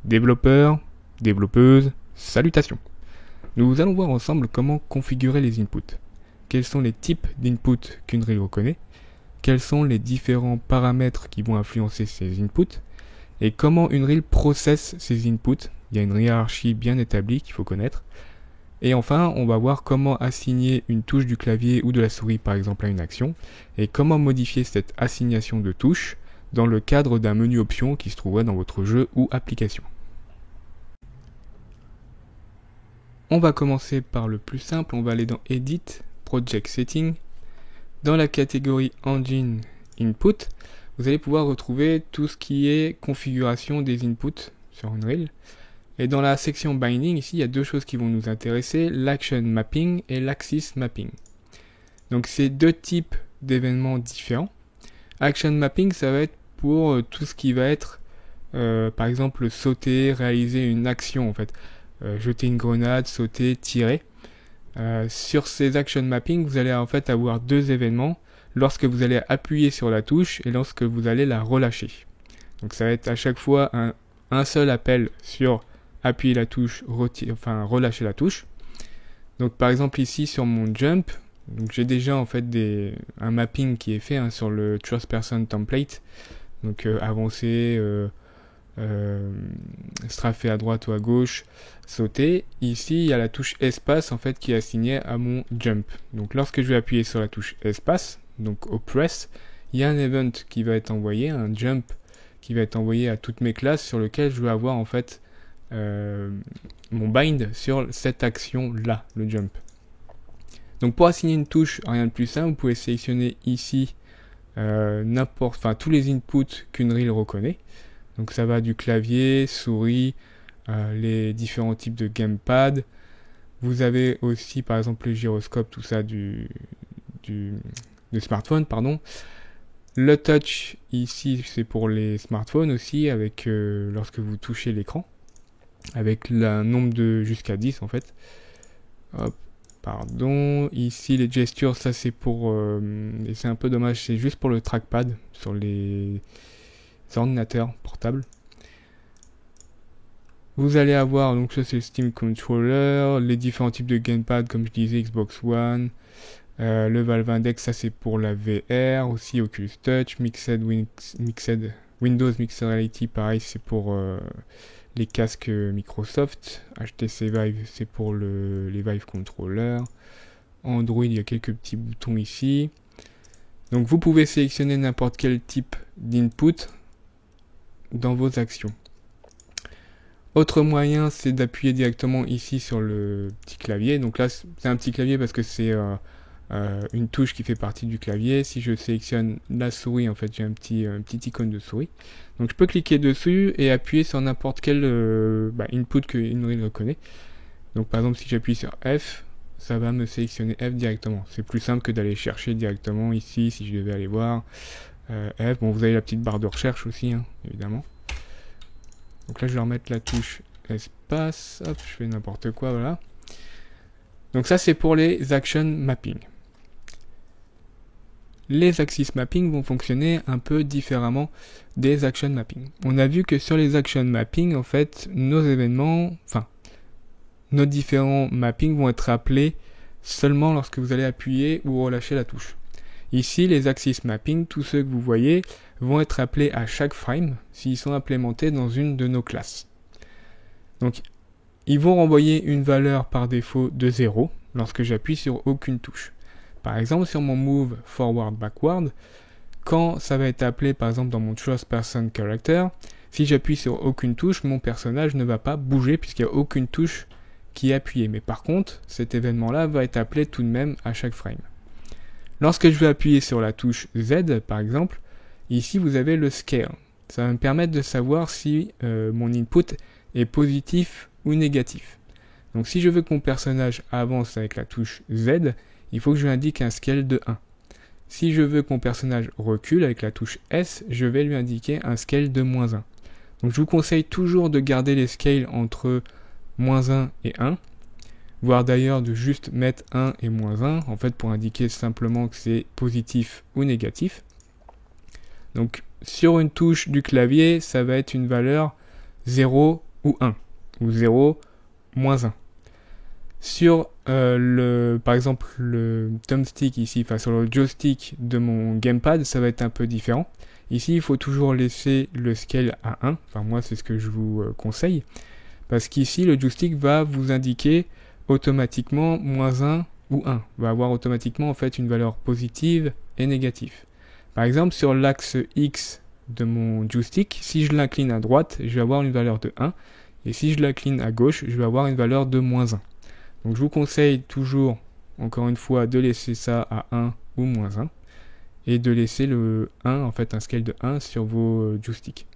Développeurs, développeuses, salutations. Nous allons voir ensemble comment configurer les inputs. Quels sont les types d'inputs qu'Unreal reconnaît, quels sont les différents paramètres qui vont influencer ces inputs, et comment Unreal processe ces inputs. Il y a une hiérarchie bien établie qu'il faut connaître. Et enfin, on va voir comment assigner une touche du clavier ou de la souris par exemple à une action, et comment modifier cette assignation de touches dans le cadre d'un menu options qui se trouverait dans votre jeu ou application. On va commencer par le plus simple, on va aller dans Edit, Project Setting. Dans la catégorie Engine Input, vous allez pouvoir retrouver tout ce qui est configuration des inputs sur Unreal. Et dans la section Binding, ici, il y a deux choses qui vont nous intéresser, l'Action Mapping et l'Axis Mapping. Donc c'est deux types d'événements différents. Action Mapping, ça va être pour tout ce qui va être, par exemple, sauter, réaliser une action en fait. Jeter une grenade, sauter, tirer. Sur ces action mapping, vous allez en fait avoir deux événements lorsque vous allez appuyer sur la touche et lorsque vous allez la relâcher. Donc ça va être à chaque fois un seul appel sur appuyer la touche, relâcher la touche. Donc par exemple ici sur mon jump, donc j'ai déjà en fait un mapping qui est fait sur le First Person Template. Donc avancer, straffer à droite ou à gauche, sauter. Ici, il y a la touche espace en fait qui est assignée à mon jump. Donc lorsque je vais appuyer sur la touche espace, donc au press, il y a un event qui va être envoyé, un jump qui va être envoyé à toutes mes classes sur lequel je vais avoir en fait mon bind sur cette action là, le jump. Donc pour assigner une touche, rien de plus simple, vous pouvez sélectionner ici tous les inputs qu'Unreal reconnaît. Donc ça va du clavier, souris, les différents types de gamepad. Vous avez aussi par exemple le gyroscope, tout ça du smartphone, pardon. Le touch ici c'est pour les smartphones aussi, avec lorsque vous touchez l'écran, avec un nombre de jusqu'à 10 en fait. Hop, pardon. Ici les gestures, ça c'est pour et c'est un peu dommage, c'est juste pour le trackpad sur les ordinateurs portables. Vous allez avoir, donc ça c'est le Steam Controller, les différents types de gamepad comme je disais, Xbox One, le Valve Index, ça c'est pour la VR, aussi Oculus Touch, Windows Mixed Reality, pareil c'est pour les casques Microsoft, HTC Vive c'est pour les Vive Controller, Android il y a quelques petits boutons ici. Donc vous pouvez sélectionner n'importe quel type d'input dans vos actions. Autre moyen, c'est d'appuyer directement ici sur le petit clavier. Donc là, c'est un petit clavier parce que c'est une touche qui fait partie du clavier. Si je sélectionne la souris, en fait, j'ai un petit icône de souris. Donc je peux cliquer dessus et appuyer sur n'importe quel input que Unreal reconnaît. Donc par exemple, si j'appuie sur F, ça va me sélectionner F directement. C'est plus simple que d'aller chercher directement ici, si je devais aller voir F. Bon, vous avez la petite barre de recherche aussi, évidemment. Donc là, je vais remettre la touche espace. Hop, je fais n'importe quoi, voilà. Donc ça, c'est pour les action mapping. Les axis mapping vont fonctionner un peu différemment des action mapping. On a vu que sur les action mapping, en fait, nos différents mappings vont être appelés seulement lorsque vous allez appuyer ou relâcher la touche. Ici, les axis mapping, tous ceux que vous voyez, vont être appelés à chaque frame s'ils sont implémentés dans une de nos classes. Donc, ils vont renvoyer une valeur par défaut de 0 lorsque j'appuie sur aucune touche. Par exemple, sur mon move forward backward, quand ça va être appelé par exemple dans mon first person character, si j'appuie sur aucune touche, mon personnage ne va pas bouger puisqu'il n'y a aucune touche qui est appuyée. Mais par contre, cet événement-là va être appelé tout de même à chaque frame. Lorsque je vais appuyer sur la touche Z, par exemple, ici vous avez le scale. Ça va me permettre de savoir si mon input est positif ou négatif. Donc si je veux que mon personnage avance avec la touche Z, il faut que je lui indique un scale de 1. Si je veux que mon personnage recule avec la touche S, je vais lui indiquer un scale de -1. Donc je vous conseille toujours de garder les scales entre -1 et 1. Voire d'ailleurs de juste mettre 1 et -1, en fait pour indiquer simplement que c'est positif ou négatif. Donc sur une touche du clavier, ça va être une valeur 0 ou 1, ou 0, moins 1. Sur par exemple le thumbstick ici, enfin sur le joystick de mon gamepad, ça va être un peu différent. Ici, il faut toujours laisser le scale à 1, enfin moi c'est ce que je vous conseille, parce qu'ici le joystick va vous indiquer automatiquement moins 1 ou 1, va avoir automatiquement en fait une valeur positive et négative. Par exemple, sur l'axe X de mon joystick, si je l'incline à droite, je vais avoir une valeur de 1, et si je l'incline à gauche, je vais avoir une valeur de moins 1. Donc je vous conseille toujours, encore une fois, de laisser ça à 1 ou moins 1, et de laisser le 1, en fait un scale de 1 sur vos joysticks.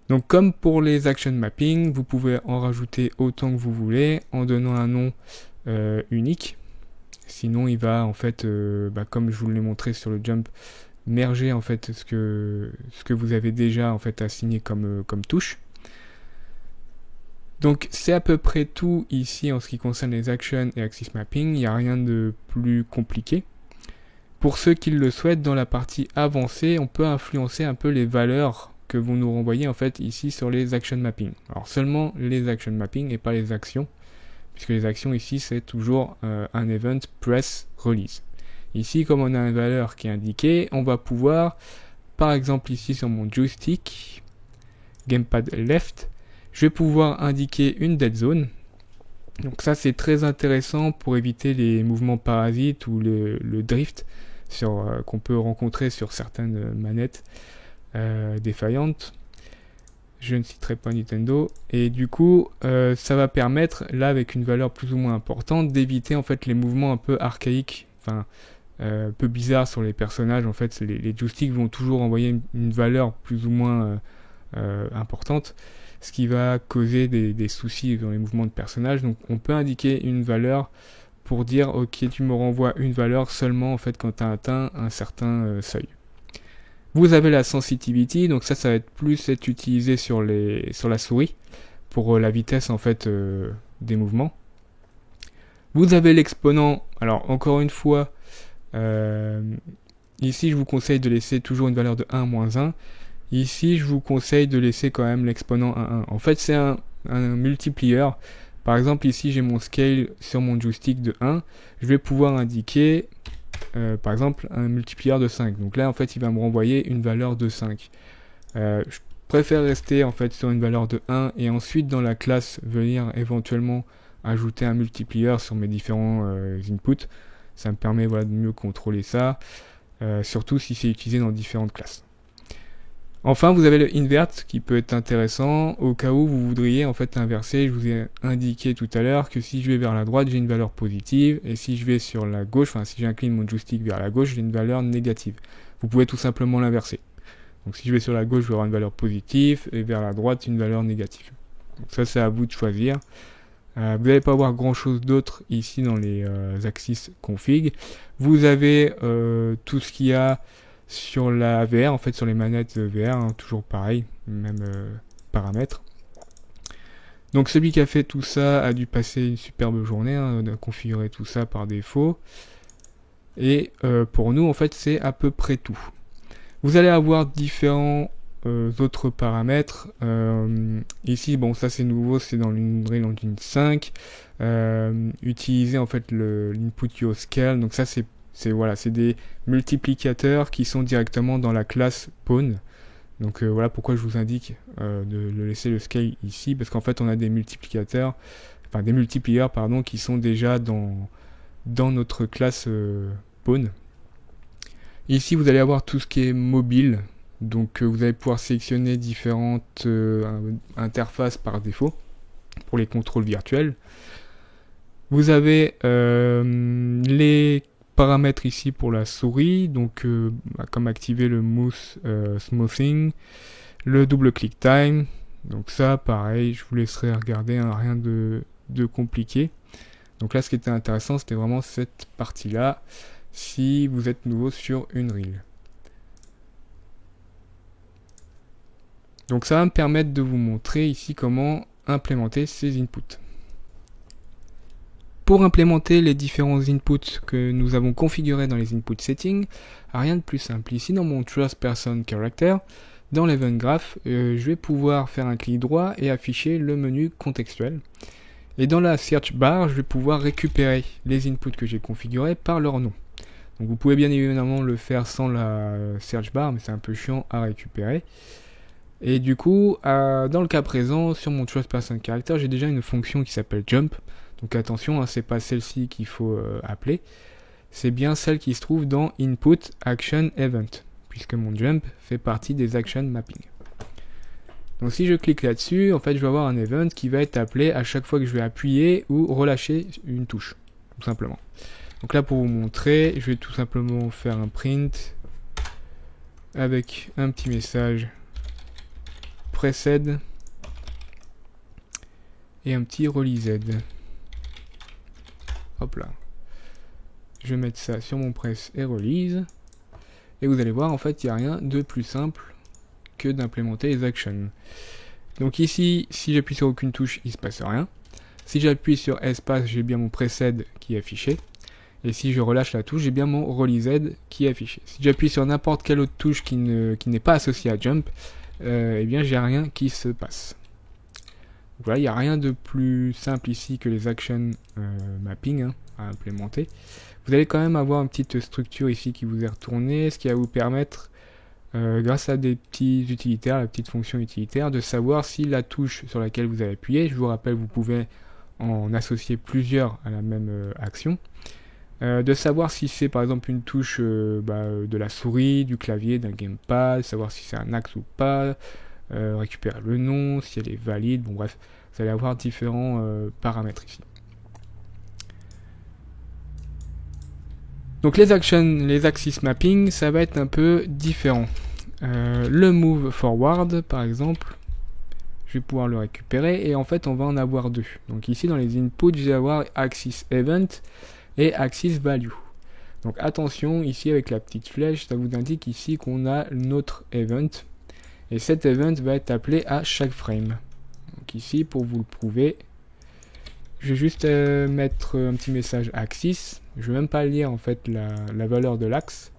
Donc comme pour les action mapping, vous pouvez en rajouter autant que vous voulez, en donnant un nom unique. Sinon il va en fait, comme je vous l'ai montré sur le jump, merger en fait ce que vous avez déjà en fait assigné comme touche. Donc c'est à peu près tout ici en ce qui concerne les actions et axis mapping, il n'y a rien de plus compliqué. Pour ceux qui le souhaitent, dans la partie avancée, on peut influencer un peu les valeurs que vous nous renvoyez en fait ici sur les action mapping. Alors seulement les action mapping et pas les actions, puisque les actions ici c'est toujours un event press release. Ici comme on a une valeur qui est indiquée, on va pouvoir, par exemple ici sur mon joystick, gamepad left, je vais pouvoir indiquer une dead zone. Donc ça c'est très intéressant pour éviter les mouvements parasites ou le drift qu'on peut rencontrer sur certaines manettes défaillantes. Je ne citerai pas Nintendo. Et du coup ça va permettre, là avec une valeur plus ou moins importante, d'éviter en fait les mouvements un peu archaïques, enfin un peu bizarres sur les personnages. En fait les joysticks vont toujours envoyer une valeur plus ou moins importante, ce qui va causer des soucis dans les mouvements de personnages. Donc on peut indiquer une valeur pour dire ok, tu me renvoies une valeur seulement en fait quand tu as atteint un certain seuil. Vous avez la sensitivity, donc ça va être plus utilisé sur la souris pour la vitesse en fait des mouvements. Vous avez l'exponent. Alors encore une fois, ici je vous conseille de laisser toujours une valeur de 1 moins 1. Ici, je vous conseille de laisser quand même l'exponent à 1. En fait, c'est un multiplier. Par exemple, ici, j'ai mon scale sur mon joystick de 1. Je vais pouvoir indiquer, par exemple, un multiplier de 5. Donc là, en fait, il va me renvoyer une valeur de 5. Je préfère rester en fait sur une valeur de 1 et ensuite, dans la classe, venir éventuellement ajouter un multiplier sur mes différents inputs. Ça me permet de mieux contrôler ça, surtout si c'est utilisé dans différentes classes. Enfin, vous avez le invert qui peut être intéressant au cas où vous voudriez en fait inverser. Je vous ai indiqué tout à l'heure que si je vais vers la droite, j'ai une valeur positive, et si je vais sur la gauche, enfin si j'incline mon joystick vers la gauche, j'ai une valeur négative. Vous pouvez tout simplement l'inverser. Donc si je vais sur la gauche, je vais avoir une valeur positive, et vers la droite, une valeur négative. Donc ça, c'est à vous de choisir. Vous n'allez pas avoir grand chose d'autre ici dans les axis config. Vous avez tout ce qu'il y a sur la VR, en fait sur les manettes VR, toujours pareil, même paramètres. Donc celui qui a fait tout ça a dû passer une superbe journée, de configurer tout ça par défaut. Et pour nous, en fait, c'est à peu près tout. Vous allez avoir différents autres paramètres. Ici, bon, ça c'est nouveau, c'est dans l'Unreal Engine 5. Utiliser en fait l'input UScale. Donc ça c'est des multiplicateurs qui sont directement dans la classe Pawn. Donc voilà pourquoi je vous indique de laisser le scale ici, parce qu'en fait on a des multiplicateurs, enfin des multipliers pardon, qui sont déjà dans notre classe Pawn. Ici vous allez avoir tout ce qui est mobile, donc vous allez pouvoir sélectionner différentes interfaces par défaut pour les contrôles virtuels. Vous avez les paramètres ici pour la souris, donc comme activer le mouse smoothing, le double click time, donc ça pareil, je vous laisserai regarder, rien de compliqué. Donc là ce qui était intéressant c'était vraiment cette partie là, si vous êtes nouveau sur Unreal. Donc ça va me permettre de vous montrer ici comment implémenter ces inputs. Pour implémenter les différents inputs que nous avons configurés dans les input settings, rien de plus simple. Ici dans mon Trust Person Character, dans l'Event Graph, je vais pouvoir faire un clic droit et afficher le menu contextuel. Et dans la Search Bar, je vais pouvoir récupérer les inputs que j'ai configurés par leur nom. Donc vous pouvez bien évidemment le faire sans la Search Bar, mais c'est un peu chiant à récupérer. Et du coup, dans le cas présent, sur mon Trust Person Character, j'ai déjà une fonction qui s'appelle Jump. Donc attention, hein, c'est pas celle-ci qu'il faut appeler. C'est bien celle qui se trouve dans Input Action Event, puisque mon Jump fait partie des Action Mapping. Donc si je clique là-dessus, en fait, je vais avoir un event qui va être appelé à chaque fois que je vais appuyer ou relâcher une touche, tout simplement. Donc là, pour vous montrer, je vais tout simplement faire un print avec un petit message précède et un petit release. Hop là. Je vais mettre ça sur mon press et release. Et vous allez voir, en fait, il n'y a rien de plus simple que d'implémenter les actions. Donc ici, si j'appuie sur aucune touche, il ne se passe rien. Si j'appuie sur espace, j'ai bien mon précède qui est affiché. Et si je relâche la touche, j'ai bien mon release qui est affiché. Si j'appuie sur n'importe quelle autre touche qui n'est pas associée à jump, eh bien j'ai rien qui se passe. Donc voilà, il n'y a rien de plus simple ici que les action mapping à implémenter. Vous allez quand même avoir une petite structure ici qui vous est retournée, ce qui va vous permettre, grâce à des petits utilitaires, la petite fonction utilitaire, de savoir si la touche sur laquelle vous avez appuyé, je vous rappelle, vous pouvez en associer plusieurs à la même action, de savoir si c'est par exemple une touche de la souris, du clavier, d'un gamepad, savoir si c'est un axe ou pas, récupérer le nom, si elle est valide, bon bref, vous allez avoir différents paramètres ici. Donc les actions, les axis mapping, ça va être un peu différent. Le move forward, par exemple, je vais pouvoir le récupérer et en fait on va en avoir deux. Donc ici dans les inputs, je vais avoir axis event et axis value. Donc attention, ici avec la petite flèche, ça vous indique ici qu'on a notre event. Et cet event va être appelé à chaque frame. Donc ici, pour vous le prouver, je vais juste mettre un petit message axis. Je ne vais même pas lire en fait la valeur de l'axe.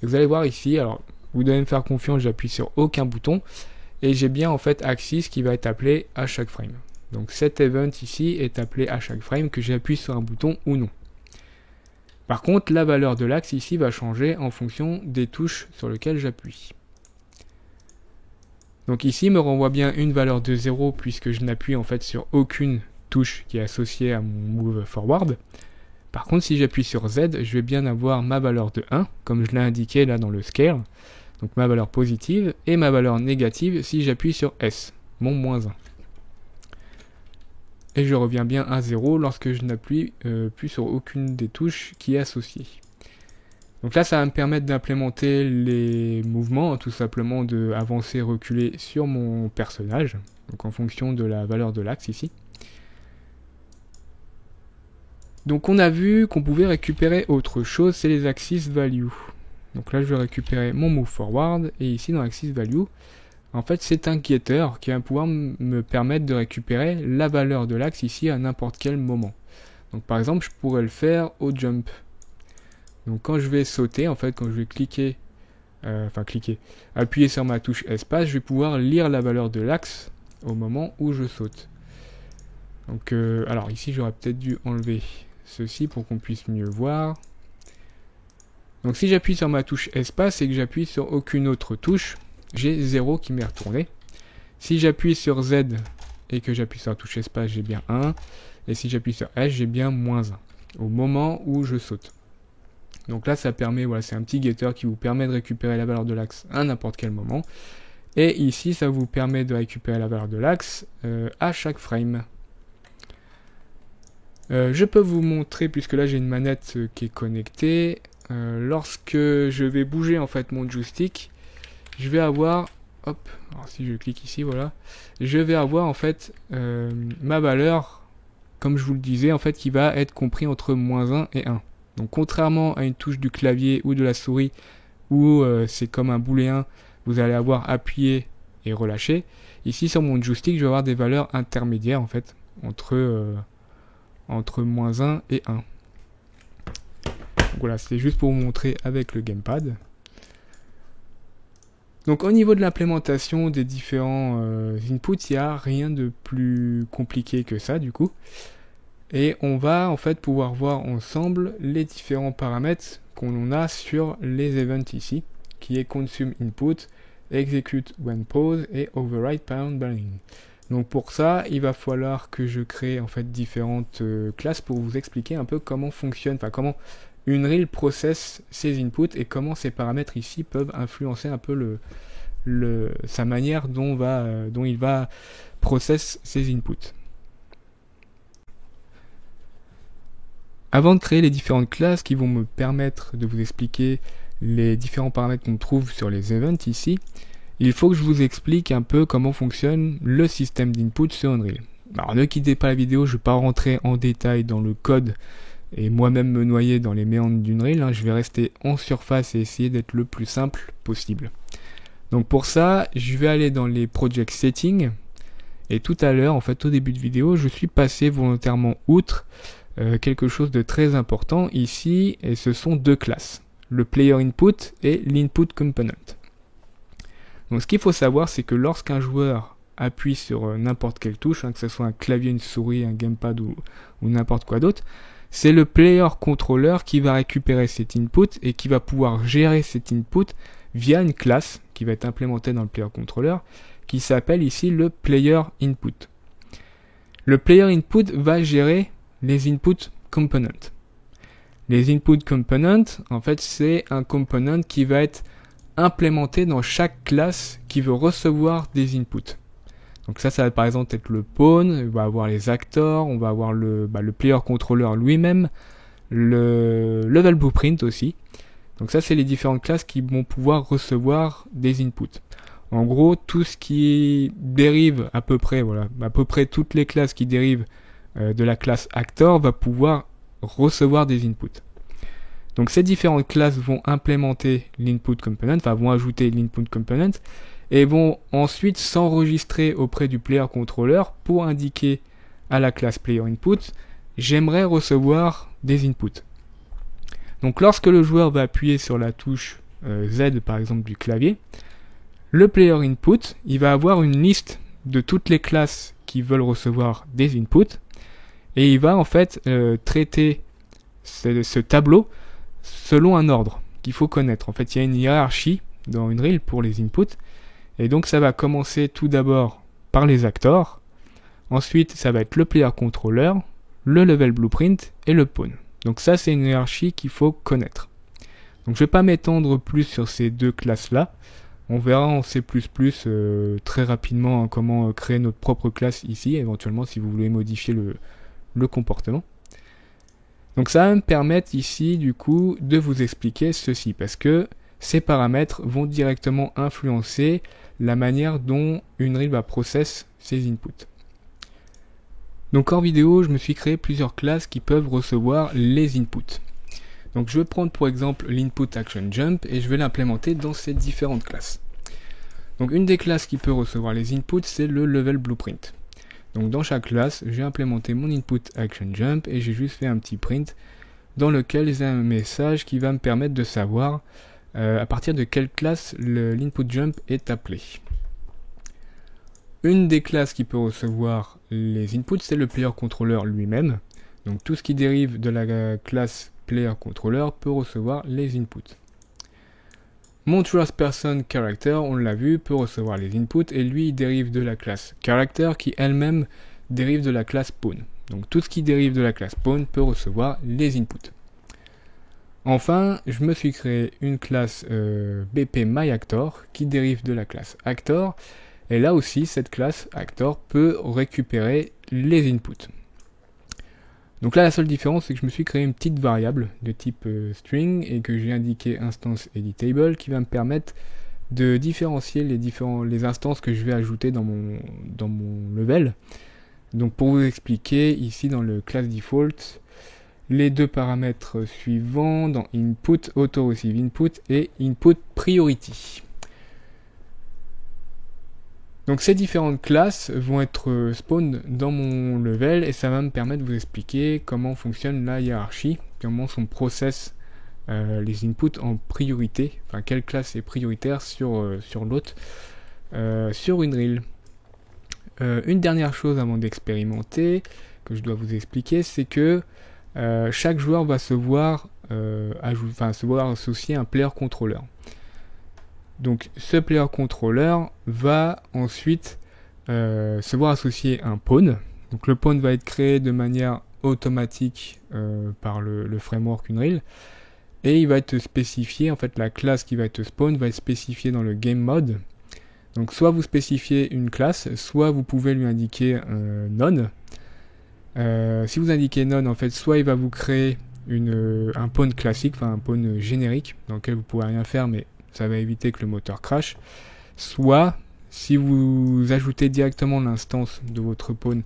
Vous allez voir ici, alors vous devez me faire confiance, j'appuie sur aucun bouton. Et j'ai bien en fait axis qui va être appelé à chaque frame. Donc cet event ici est appelé à chaque frame que j'appuie sur un bouton ou non. Par contre, la valeur de l'axe ici va changer en fonction des touches sur lesquelles j'appuie. Donc ici, il me renvoie bien une valeur de 0 puisque je n'appuie en fait sur aucune touche qui est associée à mon move forward. Par contre, si j'appuie sur Z, je vais bien avoir ma valeur de 1, comme je l'ai indiqué là dans le scale. Donc ma valeur positive et ma valeur négative si j'appuie sur S, mon moins 1. Et je reviens bien à 0 lorsque je n'appuie plus sur aucune des touches qui est associée. Donc là, ça va me permettre d'implémenter les mouvements, tout simplement de avancer, reculer sur mon personnage, donc en fonction de la valeur de l'axe ici. Donc on a vu qu'on pouvait récupérer autre chose, c'est les axis value. Donc là, je vais récupérer mon move forward, et ici dans axis value, en fait, c'est un getter qui va pouvoir me permettre de récupérer la valeur de l'axe ici à n'importe quel moment. Donc par exemple, je pourrais le faire au jump. Donc quand je vais sauter, en fait, quand je vais appuyer sur ma touche espace, je vais pouvoir lire la valeur de l'axe au moment où je saute. Donc alors ici, j'aurais peut-être dû enlever ceci pour qu'on puisse mieux voir. Donc si j'appuie sur ma touche espace et que j'appuie sur aucune autre touche, j'ai 0 qui m'est retourné. Si j'appuie sur Z et que j'appuie sur la touche espace, j'ai bien 1. Et si j'appuie sur S, j'ai bien moins 1 au moment où je saute. Donc là, ça permet, voilà, c'est un petit getter qui vous permet de récupérer la valeur de l'axe à n'importe quel moment. Et ici, ça vous permet de récupérer la valeur de l'axe à chaque frame. Je peux vous montrer, puisque là j'ai une manette qui est connectée, lorsque je vais bouger en fait mon joystick, je vais avoir, hop, alors si je clique ici, voilà, je vais avoir en fait ma valeur, comme je vous le disais, en fait, qui va être compris entre -1 et 1. Donc contrairement à une touche du clavier ou de la souris, où c'est comme un booléen, vous allez avoir appuyé et relâché, ici sur mon joystick, je vais avoir des valeurs intermédiaires en fait, entre -1 et 1. Donc voilà, c'était juste pour vous montrer avec le gamepad. Donc au niveau de l'implémentation des différents inputs, il n'y a rien de plus compliqué que ça du coup. Et on va en fait pouvoir voir ensemble les différents paramètres qu'on a sur les events ici, qui est consume input, execute when pause et override parent binding. Donc pour ça, il va falloir que je crée en fait différentes classes pour vous expliquer un peu comment fonctionne, enfin comment Unreal processe ses inputs et comment ces paramètres ici peuvent influencer un peu sa manière dont il va process ses inputs. Avant de créer les différentes classes qui vont me permettre de vous expliquer les différents paramètres qu'on trouve sur les events ici, il faut que je vous explique un peu comment fonctionne le système d'input sur Unreal. Alors ne quittez pas la vidéo, je ne vais pas rentrer en détail dans le code et moi-même me noyer dans les méandres d'Unreal, je vais rester en surface et essayer d'être le plus simple possible. Donc pour ça, je vais aller dans les project settings, et tout à l'heure, en fait au début de vidéo, je suis passé volontairement outre quelque chose de très important ici, et ce sont deux classes, le player input et l'input component. Donc ce qu'il faut savoir, c'est que lorsqu'un joueur appuie sur n'importe quelle touche, que ce soit un clavier, une souris, un gamepad ou n'importe quoi d'autre, c'est le player controller qui va récupérer cet input et qui va pouvoir gérer cet input via une classe qui va être implémentée dans le player controller, qui s'appelle ici le player input. Le player input va gérer les input components. Les input components, en fait, c'est un component qui va être implémenté dans chaque classe qui veut recevoir des inputs. Donc ça va par exemple être le pawn, on va avoir les actors, on va avoir le player controller lui-même, le level blueprint aussi. Donc ça c'est les différentes classes qui vont pouvoir recevoir des inputs. En gros, tout ce qui dérive à peu près toutes les classes qui dérivent de la classe actor va pouvoir recevoir des inputs. Donc ces différentes classes vont implémenter l'input component, vont ajouter l'input component et vont ensuite s'enregistrer auprès du player controller pour indiquer à la classe player input j'aimerais recevoir des inputs. Donc lorsque le joueur va appuyer sur la touche Z par exemple du clavier, le player input il va avoir une liste de toutes les classes qui veulent recevoir des inputs et il va en fait traiter ce tableau selon un ordre qu'il faut connaître. En fait il y a une hiérarchie dans Unreal pour les inputs et donc ça va commencer tout d'abord par les actors, ensuite ça va être le player controller, le level blueprint et le pawn. Donc ça c'est une hiérarchie qu'il faut connaître. Donc je ne vais pas m'étendre plus sur ces deux classes là. On verra en C++ très rapidement comment créer notre propre classe ici, éventuellement si vous voulez modifier le comportement. Donc ça va me permettre ici du coup de vous expliquer ceci, parce que ces paramètres vont directement influencer la manière dont Unreal va process ses inputs. Donc en vidéo, je me suis créé plusieurs classes qui peuvent recevoir les inputs. Donc je vais prendre pour exemple l'input action jump et je vais l'implémenter dans ces différentes classes. Donc une des classes qui peut recevoir les inputs, c'est le level blueprint. Donc dans chaque classe, j'ai implémenté mon input action jump et j'ai juste fait un petit print dans lequel il y a un message qui va me permettre de savoir à partir de quelle classe l'input jump est appelé. Une des classes qui peut recevoir les inputs, c'est le player controller lui-même. Donc tout ce qui dérive de la classe player controller peut recevoir les inputs. Mon trust person character, on l'a vu, peut recevoir les inputs et lui il dérive de la classe character qui elle-même dérive de la classe pawn. Donc tout ce qui dérive de la classe pawn peut recevoir les inputs. Enfin, je me suis créé une classe BP myActor qui dérive de la classe actor. Et là aussi, cette classe actor peut récupérer les inputs. Donc là, la seule différence, c'est que je me suis créé une petite variable de type string et que j'ai indiqué instance editable qui va me permettre de différencier les instances que je vais ajouter dans mon level. Donc pour vous expliquer, ici dans le class default, les deux paramètres suivants dans input, auto-receive input et input priority. Donc ces différentes classes vont être spawn dans mon level et ça va me permettre de vous expliquer comment fonctionne la hiérarchie, comment son process les inputs en priorité, enfin quelle classe est prioritaire sur l'autre, sur une reel. Une dernière chose avant d'expérimenter, que je dois vous expliquer, c'est que chaque joueur va se voir associer un player controller. Donc ce player controller va ensuite se voir associer un pawn. Donc le pawn va être créé de manière automatique par le framework Unreal, et il va être spécifié, en fait la classe qui va être spawn va être spécifiée dans le game mode. Donc soit vous spécifiez une classe, soit vous pouvez lui indiquer none. Si vous indiquez none, en fait, soit il va vous créer un pawn classique, enfin un pawn générique, dans lequel vous ne pourrez rien faire, mais ça va éviter que le moteur crache. Soit, si vous ajoutez directement l'instance de votre pawn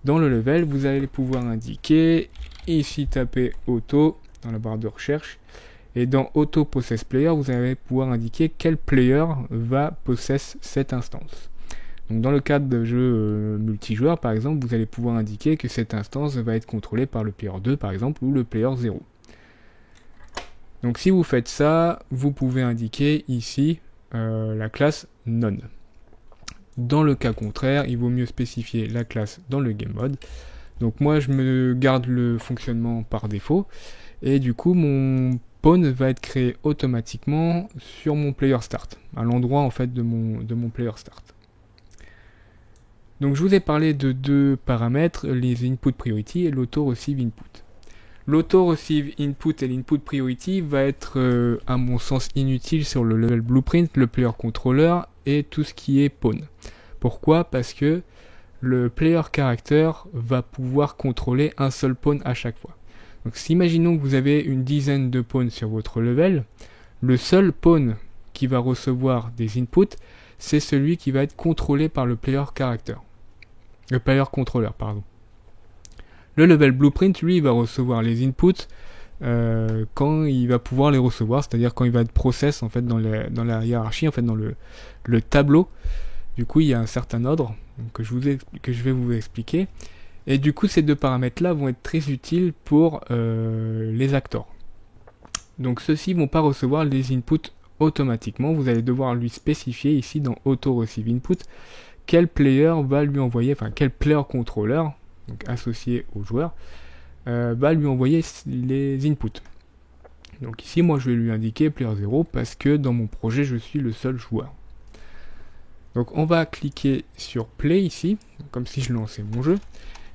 dans le level, vous allez pouvoir indiquer, ici taper auto, dans la barre de recherche, et dans Auto Possess Player, vous allez pouvoir indiquer quel player va possess cette instance. Donc dans le cadre de jeux multijoueurs, par exemple, vous allez pouvoir indiquer que cette instance va être contrôlée par le player 2, par exemple, ou le player 0. Donc si vous faites ça, vous pouvez indiquer ici la classe none. Dans le cas contraire, il vaut mieux spécifier la classe dans le game mode. Donc moi, je me garde le fonctionnement par défaut, et du coup, mon pawn va être créé automatiquement sur mon player start, à l'endroit en fait de mon player start. Donc je vous ai parlé de deux paramètres, les input priority et l'auto receive input. L'auto receive input et l'input priority va être à mon sens inutile sur le level blueprint, le player controller et tout ce qui est pawn. Pourquoi? Parce que le player character va pouvoir contrôler un seul pawn à chaque fois. Donc si imaginons que vous avez une dizaine de pawns sur votre level, le seul pawn qui va recevoir des inputs, c'est celui qui va être contrôlé par le player character. Le player controller, pardon. Le level blueprint, lui, il va recevoir les inputs quand il va pouvoir les recevoir, c'est-à-dire quand il va être process en fait dans la hiérarchie, en fait dans le tableau. Du coup, il y a un certain ordre que je vais vous expliquer. Et du coup, ces deux paramètres-là vont être très utiles pour les actors. Donc, ceux-ci ne vont pas recevoir les inputs automatiquement. Vous allez devoir lui spécifier ici dans Auto Receive Input quel player va lui envoyer, enfin quel player controller, donc associé au joueur, va lui envoyer les inputs. Donc ici, moi, je vais lui indiquer player 0 parce que dans mon projet, je suis le seul joueur. Donc, on va cliquer sur Play ici, comme si je lançais mon jeu.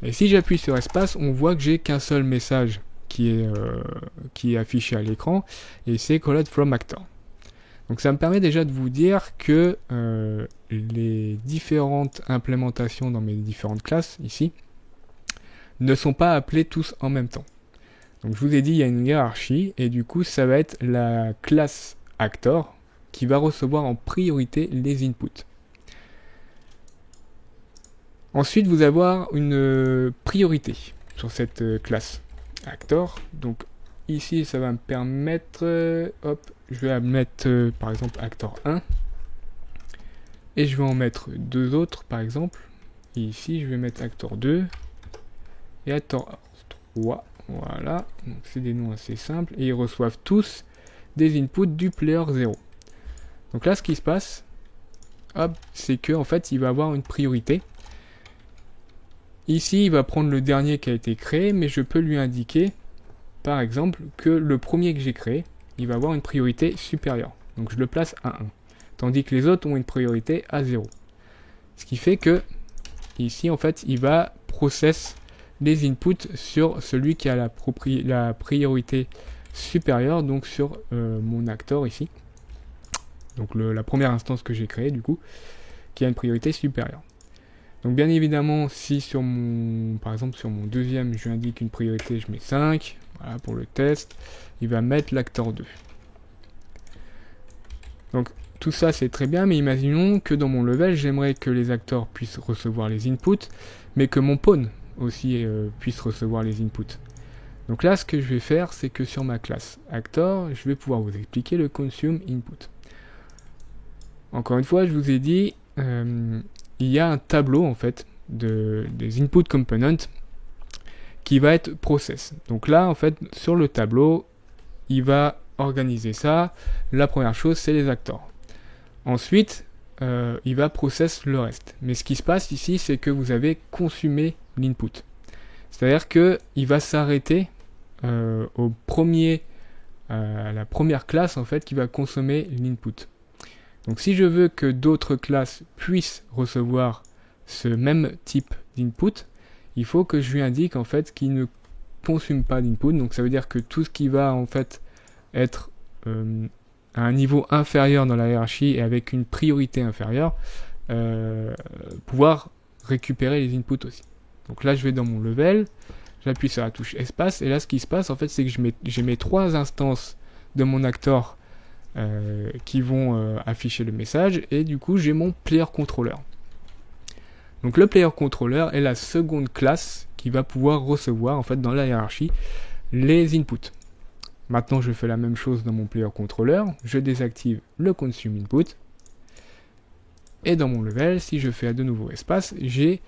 Et si j'appuie sur espace, on voit que j'ai qu'un seul message qui est affiché à l'écran, et c'est Called from Actor. Donc ça me permet déjà de vous dire que les différentes implémentations dans mes différentes classes, ici, ne sont pas appelées tous en même temps. Donc je vous ai dit, il y a une hiérarchie, et du coup, ça va être la classe Actor qui va recevoir en priorité les inputs. Ensuite, vous allez avoir une priorité sur cette classe Actor. Donc ici, ça va me permettre, je vais mettre par exemple Actor 1. Et je vais en mettre deux autres par exemple. Et ici, je vais mettre Actor 2 et Actor 3. Voilà, donc c'est des noms assez simples. Et ils reçoivent tous des inputs du player 0. Donc là, ce qui se passe, c'est que en fait, il va avoir une priorité. Ici, il va prendre le dernier qui a été créé, mais je peux lui indiquer, par exemple, que le premier que j'ai créé, il va avoir une priorité supérieure. Donc je le place à 1. Tandis que les autres ont une priorité à 0. Ce qui fait que, ici, en fait, il va process les inputs sur celui qui a la priorité supérieure, donc sur mon acteur ici. Donc la première instance que j'ai créée, du coup, qui a une priorité supérieure. Donc bien évidemment, si par exemple sur mon deuxième, je lui indique une priorité, je mets 5, voilà pour le test, il va mettre l'acteur 2. Donc tout ça c'est très bien, mais imaginons que dans mon level, j'aimerais que les acteurs puissent recevoir les inputs, mais que mon pawn aussi puisse recevoir les inputs. Donc là, ce que je vais faire, c'est que sur ma classe actor, je vais pouvoir vous expliquer le consume input. Encore une fois, je vous ai dit, il y a un tableau en fait des input components qui va être process. Donc là en fait sur le tableau il va organiser ça, la première chose c'est les actors. Ensuite, il va process le reste. Mais ce qui se passe ici, c'est que vous avez consumé l'input. C'est-à-dire que il va s'arrêter au premier, la première classe en fait qui va consommer l'input. Donc si je veux que d'autres classes puissent recevoir ce même type d'input, il faut que je lui indique en fait qu'il ne consume pas d'input. Donc ça veut dire que tout ce qui va en fait être à un niveau inférieur dans la hiérarchie et avec une priorité inférieure, pouvoir récupérer les inputs aussi. Donc là je vais dans mon level, j'appuie sur la touche espace et là ce qui se passe en fait c'est que j'ai mes 3 instances de mon actor qui vont afficher le message et du coup j'ai mon player controller. Donc le player controller est la seconde classe qui va pouvoir recevoir en fait dans la hiérarchie les inputs. Maintenant je fais la même chose dans mon player controller, je désactive le consume input et dans mon level si je fais de nouveau espace j'ai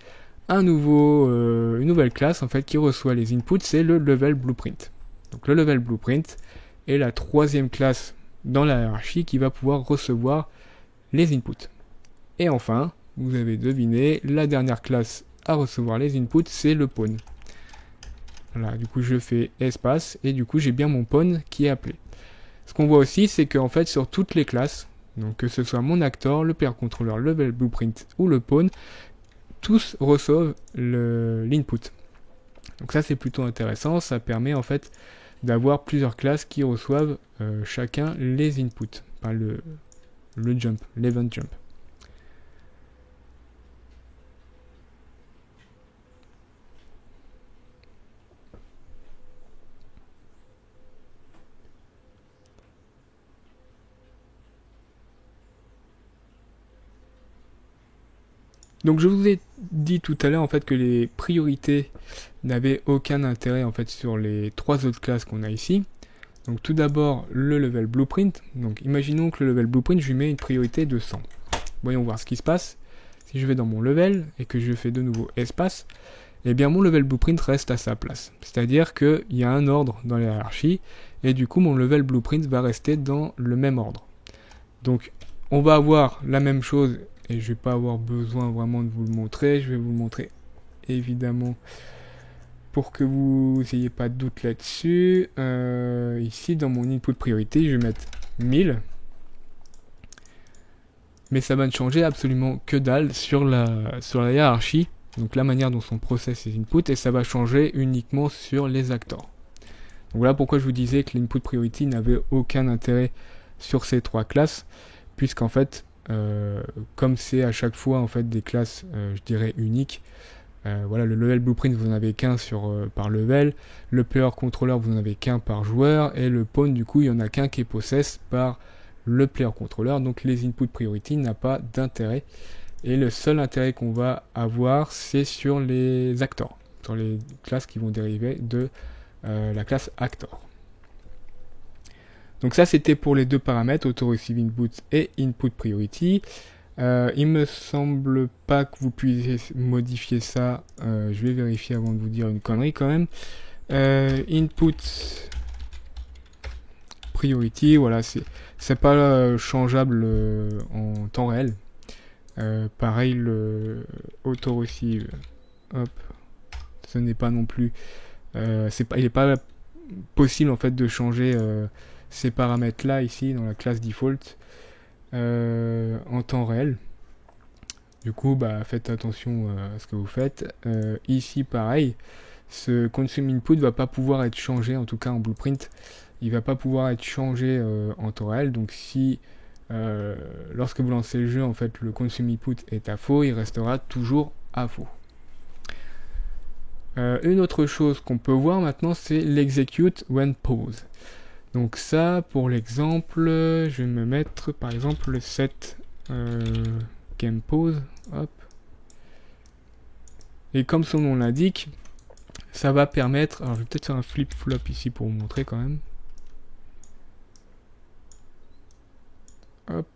une nouvelle classe en fait qui reçoit les inputs, c'est le level blueprint. Donc le level blueprint est la 3e classe dans la hiérarchie qui va pouvoir recevoir les inputs. Et enfin, vous avez deviné, la dernière classe à recevoir les inputs, c'est le pawn. Voilà, du coup je fais espace et du coup j'ai bien mon pawn qui est appelé. Ce qu'on voit aussi, c'est qu'en fait sur toutes les classes, donc que ce soit mon actor, le player controller, le level blueprint ou le pawn, tous reçoivent l'input. Donc ça c'est plutôt intéressant, ça permet en fait d'avoir plusieurs classes qui reçoivent chacun les inputs, enfin le jump, l'event jump. Donc je vous ai dit tout à l'heure en fait que les priorités n'avaient aucun intérêt en fait sur les 3 autres classes qu'on a ici. Donc tout d'abord le level blueprint. Donc imaginons que le level blueprint je lui mets une priorité de 100. Voyons voir ce qui se passe. Si je vais dans mon level et que je fais de nouveau espace, eh bien mon level blueprint reste à sa place. C'est-à-dire qu'il y a un ordre dans la hiérarchie et du coup mon level blueprint va rester dans le même ordre. Donc on va avoir la même chose. Et je vais pas avoir besoin vraiment de vous le montrer. Je vais vous le montrer évidemment pour que vous n'ayez pas de doute là-dessus. Ici, dans mon input priorité, je vais mettre 1000. Mais ça va ne changer absolument que dalle sur la hiérarchie. Donc la manière dont sont process les inputs. Et ça va changer uniquement sur les actors. Donc voilà pourquoi je vous disais que l'input priority n'avait aucun intérêt sur ces 3 classes. Puisqu'en fait... comme c'est à chaque fois en fait des classes je dirais uniques, voilà, le level blueprint vous en avez qu'un par level, le player controller vous en avez qu'un par joueur et le pawn du coup il y en a qu'un qui est possess par le player controller, donc les input priority n'a pas d'intérêt et le seul intérêt qu'on va avoir c'est sur les actors, sur les classes qui vont dériver de la classe actor. Donc ça c'était pour les 2 paramètres, auto-receive input et input priority. Il me semble pas que vous puissiez modifier ça. Je vais vérifier avant de vous dire une connerie quand même. Input priority, voilà, c'est pas changeable en temps réel. Pareil le auto-receive, hop, ce n'est pas non plus. Il n'est pas possible en fait de changer ces paramètres là ici dans la classe default en temps réel. Du coup faites attention à ce que vous faites. Ici pareil, ce consume input va pas pouvoir être changé, en tout cas en blueprint il va pas pouvoir être changé en temps réel. Donc si lorsque vous lancez le jeu en fait le consume input est à faux, il restera toujours à faux. Une autre chose qu'on peut voir maintenant c'est l'execute when pause. Donc ça, pour l'exemple, je vais me mettre par exemple le set game pause, hop. Et comme son nom l'indique, ça va permettre, alors je vais peut-être faire un flip-flop ici pour vous montrer quand même. Hop.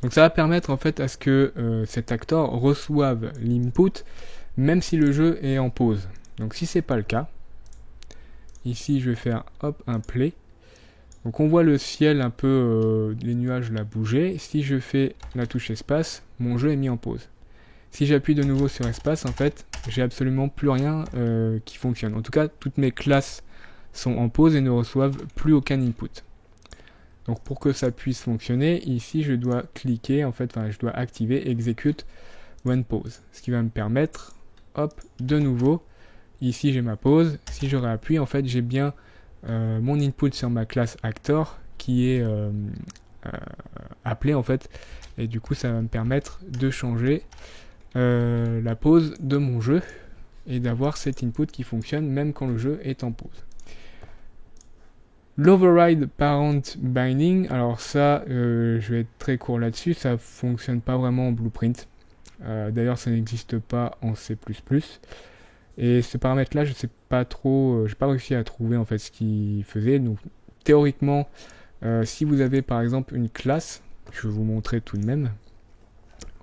Donc ça va permettre en fait à ce que cet actor reçoive l'input, même si le jeu est en pause. Donc si c'est pas le cas, ici je vais faire hop un play. Donc on voit le ciel un peu, les nuages là bouger. Si je fais la touche espace, mon jeu est mis en pause. Si j'appuie de nouveau sur espace, en fait, j'ai absolument plus rien qui fonctionne. En tout cas, toutes mes classes sont en pause et ne reçoivent plus aucun input. Donc pour que ça puisse fonctionner, ici je dois cliquer, en fait, je dois activer execute when pause. Ce qui va me permettre, hop, de nouveau, ici j'ai ma pause. Si je réappuie, en fait, j'ai bien mon input sur ma classe actor qui est appelé en fait. Et du coup, ça va me permettre de changer la pause de mon jeu et d'avoir cet input qui fonctionne même quand le jeu est en pause. L'override parent binding, alors ça, je vais être très court là-dessus, ça fonctionne pas vraiment en Blueprint. D'ailleurs, ça n'existe pas en C++. Et ce paramètre-là, je sais pas trop, j'ai pas réussi à trouver en fait ce qu'il faisait. Donc, théoriquement, si vous avez par exemple une classe, je vais vous montrer tout de même.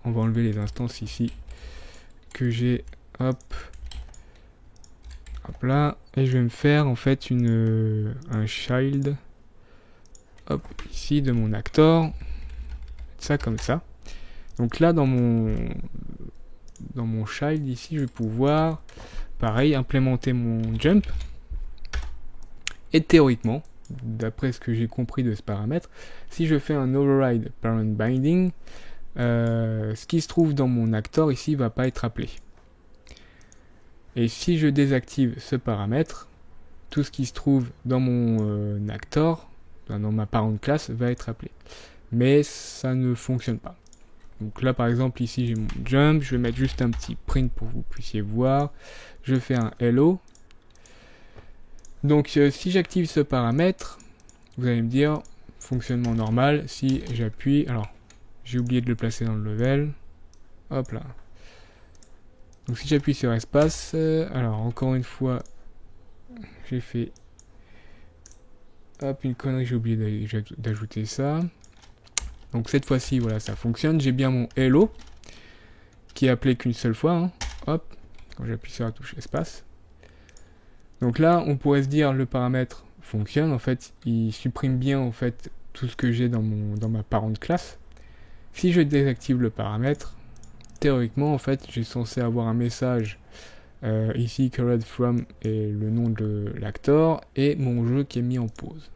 On va enlever les instances ici que j'ai, hop là, et je vais me faire en fait un child, hop, ici de mon actor, ça comme ça. Donc là dans mon child ici, je vais pouvoir, pareil, implémenter mon jump. Et théoriquement, d'après ce que j'ai compris de ce paramètre, si je fais un override parent binding, ce qui se trouve dans mon actor ici va pas être appelé. Et si je désactive ce paramètre, tout ce qui se trouve dans mon actor, dans ma parent classe, va être appelé. Mais ça ne fonctionne pas. Donc là par exemple ici j'ai mon jump, je vais mettre juste un petit print pour que vous puissiez voir. Je fais un hello. Donc si j'active ce paramètre, vous allez me dire fonctionnement normal. Si j'appuie, alors j'ai oublié de le placer dans le level, hop là. Donc si j'appuie sur espace, alors encore une fois, j'ai fait hop une connerie, j'ai oublié d'ajouter ça. Donc cette fois-ci, voilà, ça fonctionne. J'ai bien mon hello qui est appelé qu'une seule fois. Hein. Hop, quand j'appuie sur la touche espace. Donc là, on pourrait se dire le paramètre fonctionne. En fait, il supprime bien en fait tout ce que j'ai dans ma parent classe. Si je désactive le paramètre, théoriquement, en fait, j'ai censé avoir un message ici, correct from et le nom de l'actor et mon jeu qui est mis en pause.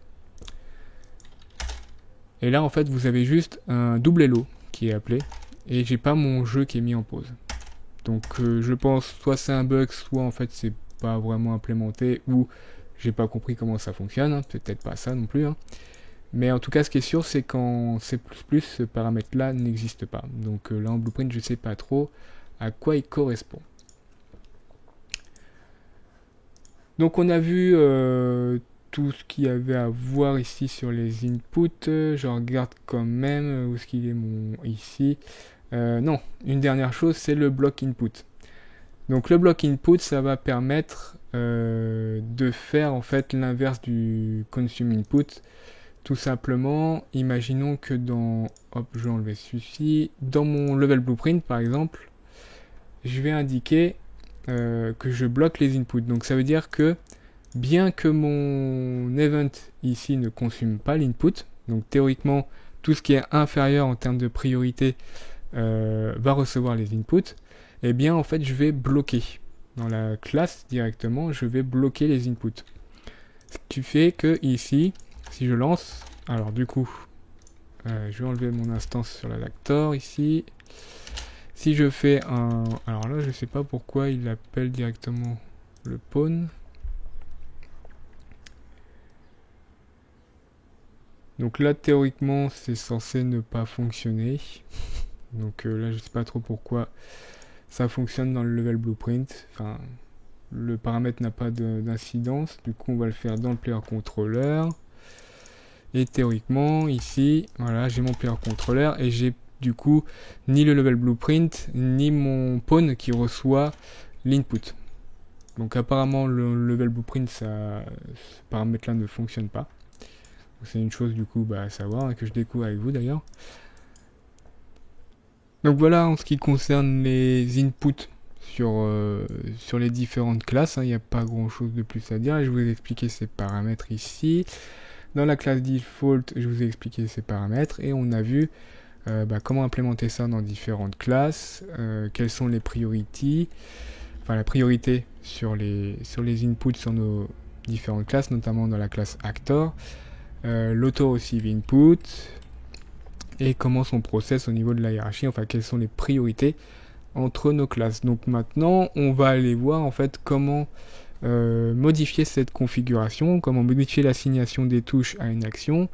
Et là, en fait, vous avez juste un double hello qui est appelé et j'ai pas mon jeu qui est mis en pause. Donc, je pense soit c'est un bug, soit en fait c'est pas vraiment implémenté ou j'ai pas compris comment ça fonctionne. Hein. Peut-être pas ça non plus. Hein. Mais en tout cas, ce qui est sûr, c'est qu'en C++, ce paramètre-là n'existe pas. Donc là, en Blueprint, je ne sais pas trop à quoi il correspond. Donc on a vu tout ce qu'il y avait à voir ici sur les inputs. Je regarde quand même où est-ce qu'il est mon ici. Non, une dernière chose, c'est le bloc input. Donc le bloc input, ça va permettre de faire en fait l'inverse du consume input. Tout simplement, imaginons que hop, je vais enlever celui-ci. Dans mon level blueprint, par exemple, je vais indiquer que je bloque les inputs. Donc ça veut dire que, bien que mon event ici ne consume pas l'input, donc théoriquement, tout ce qui est inférieur en termes de priorité va recevoir les inputs, eh bien en fait, je vais bloquer. Dans la classe, directement, je vais bloquer les inputs. Ce qui fait que ici, si je lance, alors du coup, je vais enlever mon instance sur l'actor ici. Si je fais un... Alors là, je sais pas pourquoi il appelle directement le pawn. Donc là, théoriquement, c'est censé ne pas fonctionner. Donc là, je sais pas trop pourquoi ça fonctionne dans le level blueprint. Enfin, le paramètre n'a pas d'incidence. Du coup, on va le faire dans le player controller. Et théoriquement, ici, voilà, j'ai mon player controller et j'ai du coup ni le level blueprint ni mon pawn qui reçoit l'input. Donc apparemment le level blueprint, ce paramètre là ne fonctionne pas. C'est une chose du coup à savoir, hein, que je découvre avec vous d'ailleurs. Donc voilà en ce qui concerne les inputs sur les différentes classes, il n'y a pas grand chose de plus à dire. Je vous ai expliqué ces paramètres ici. Dans la classe default, je vous ai expliqué ces paramètres et on a vu comment implémenter ça dans différentes classes, quelles sont les priorités, enfin la priorité sur les inputs sur nos différentes classes, notamment dans la classe actor, l'auto-receive input, et comment son process au niveau de la hiérarchie, enfin quelles sont les priorités entre nos classes. Donc maintenant, on va aller voir en fait comment modifier cette configuration, comment modifier l'assignation des touches à une action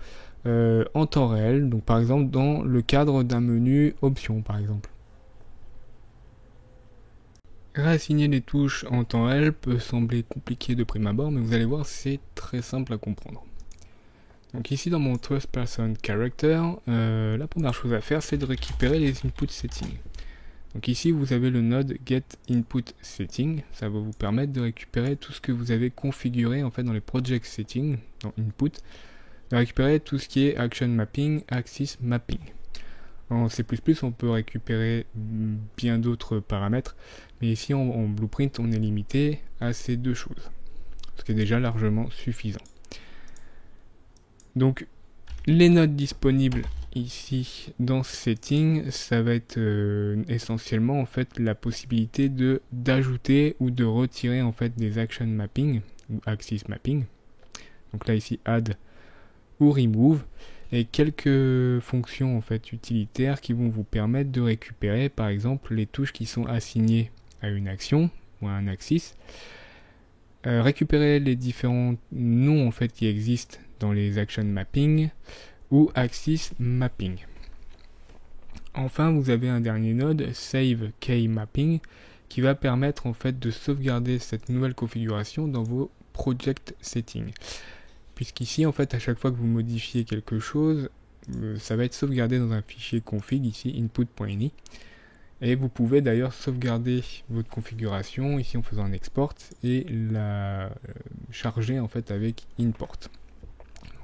en temps réel, donc par exemple dans le cadre d'un menu options par exemple. Réassigner les touches en temps réel peut sembler compliqué de prime abord, mais vous allez voir, c'est très simple à comprendre. Donc ici dans mon Trust Person Character, la première chose à faire c'est de récupérer les input settings. Donc ici vous avez le node Get Input Setting, ça va vous permettre de récupérer tout ce que vous avez configuré en fait dans les Project Settings, dans Input, de récupérer tout ce qui est Action Mapping, Axis Mapping. En C++ on peut récupérer bien d'autres paramètres, mais ici en Blueprint on est limité à ces deux choses, ce qui est déjà largement suffisant. Donc les nodes disponibles ici dans Setting, ça va être essentiellement en fait la possibilité d'ajouter ou de retirer en fait des Action Mapping ou Axis Mapping. Donc là ici Add ou Remove, et quelques fonctions en fait utilitaires qui vont vous permettre de récupérer par exemple les touches qui sont assignées à une action ou à un axis, récupérer les différents noms en fait qui existent dans les action mapping ou axis mapping. Enfin, vous avez un dernier node save key mapping qui va permettre en fait de sauvegarder cette nouvelle configuration dans vos project settings. Puisqu'ici en fait à chaque fois que vous modifiez quelque chose, ça va être sauvegardé dans un fichier config ici input.ini. Et vous pouvez d'ailleurs sauvegarder votre configuration ici en faisant un export et la charger en fait avec import.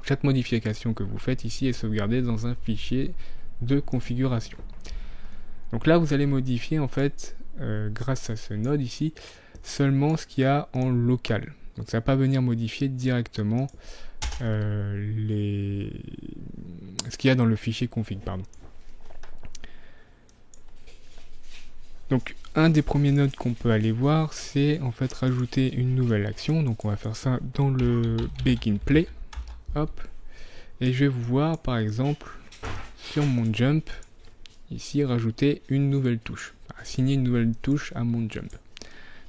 Chaque modification que vous faites ici est sauvegardée dans un fichier de configuration. Donc là vous allez modifier en fait grâce à ce node ici seulement ce qu'il y a en local. Donc ça ne va pas venir modifier directement ce qu'il y a dans le fichier config, pardon. Donc un des premiers nodes qu'on peut aller voir, c'est en fait rajouter une nouvelle action. Donc on va faire ça dans le Begin Play. Hop. Et je vais vous voir par exemple sur mon jump, ici rajouter une nouvelle touche. Enfin, assigner une nouvelle touche à mon jump.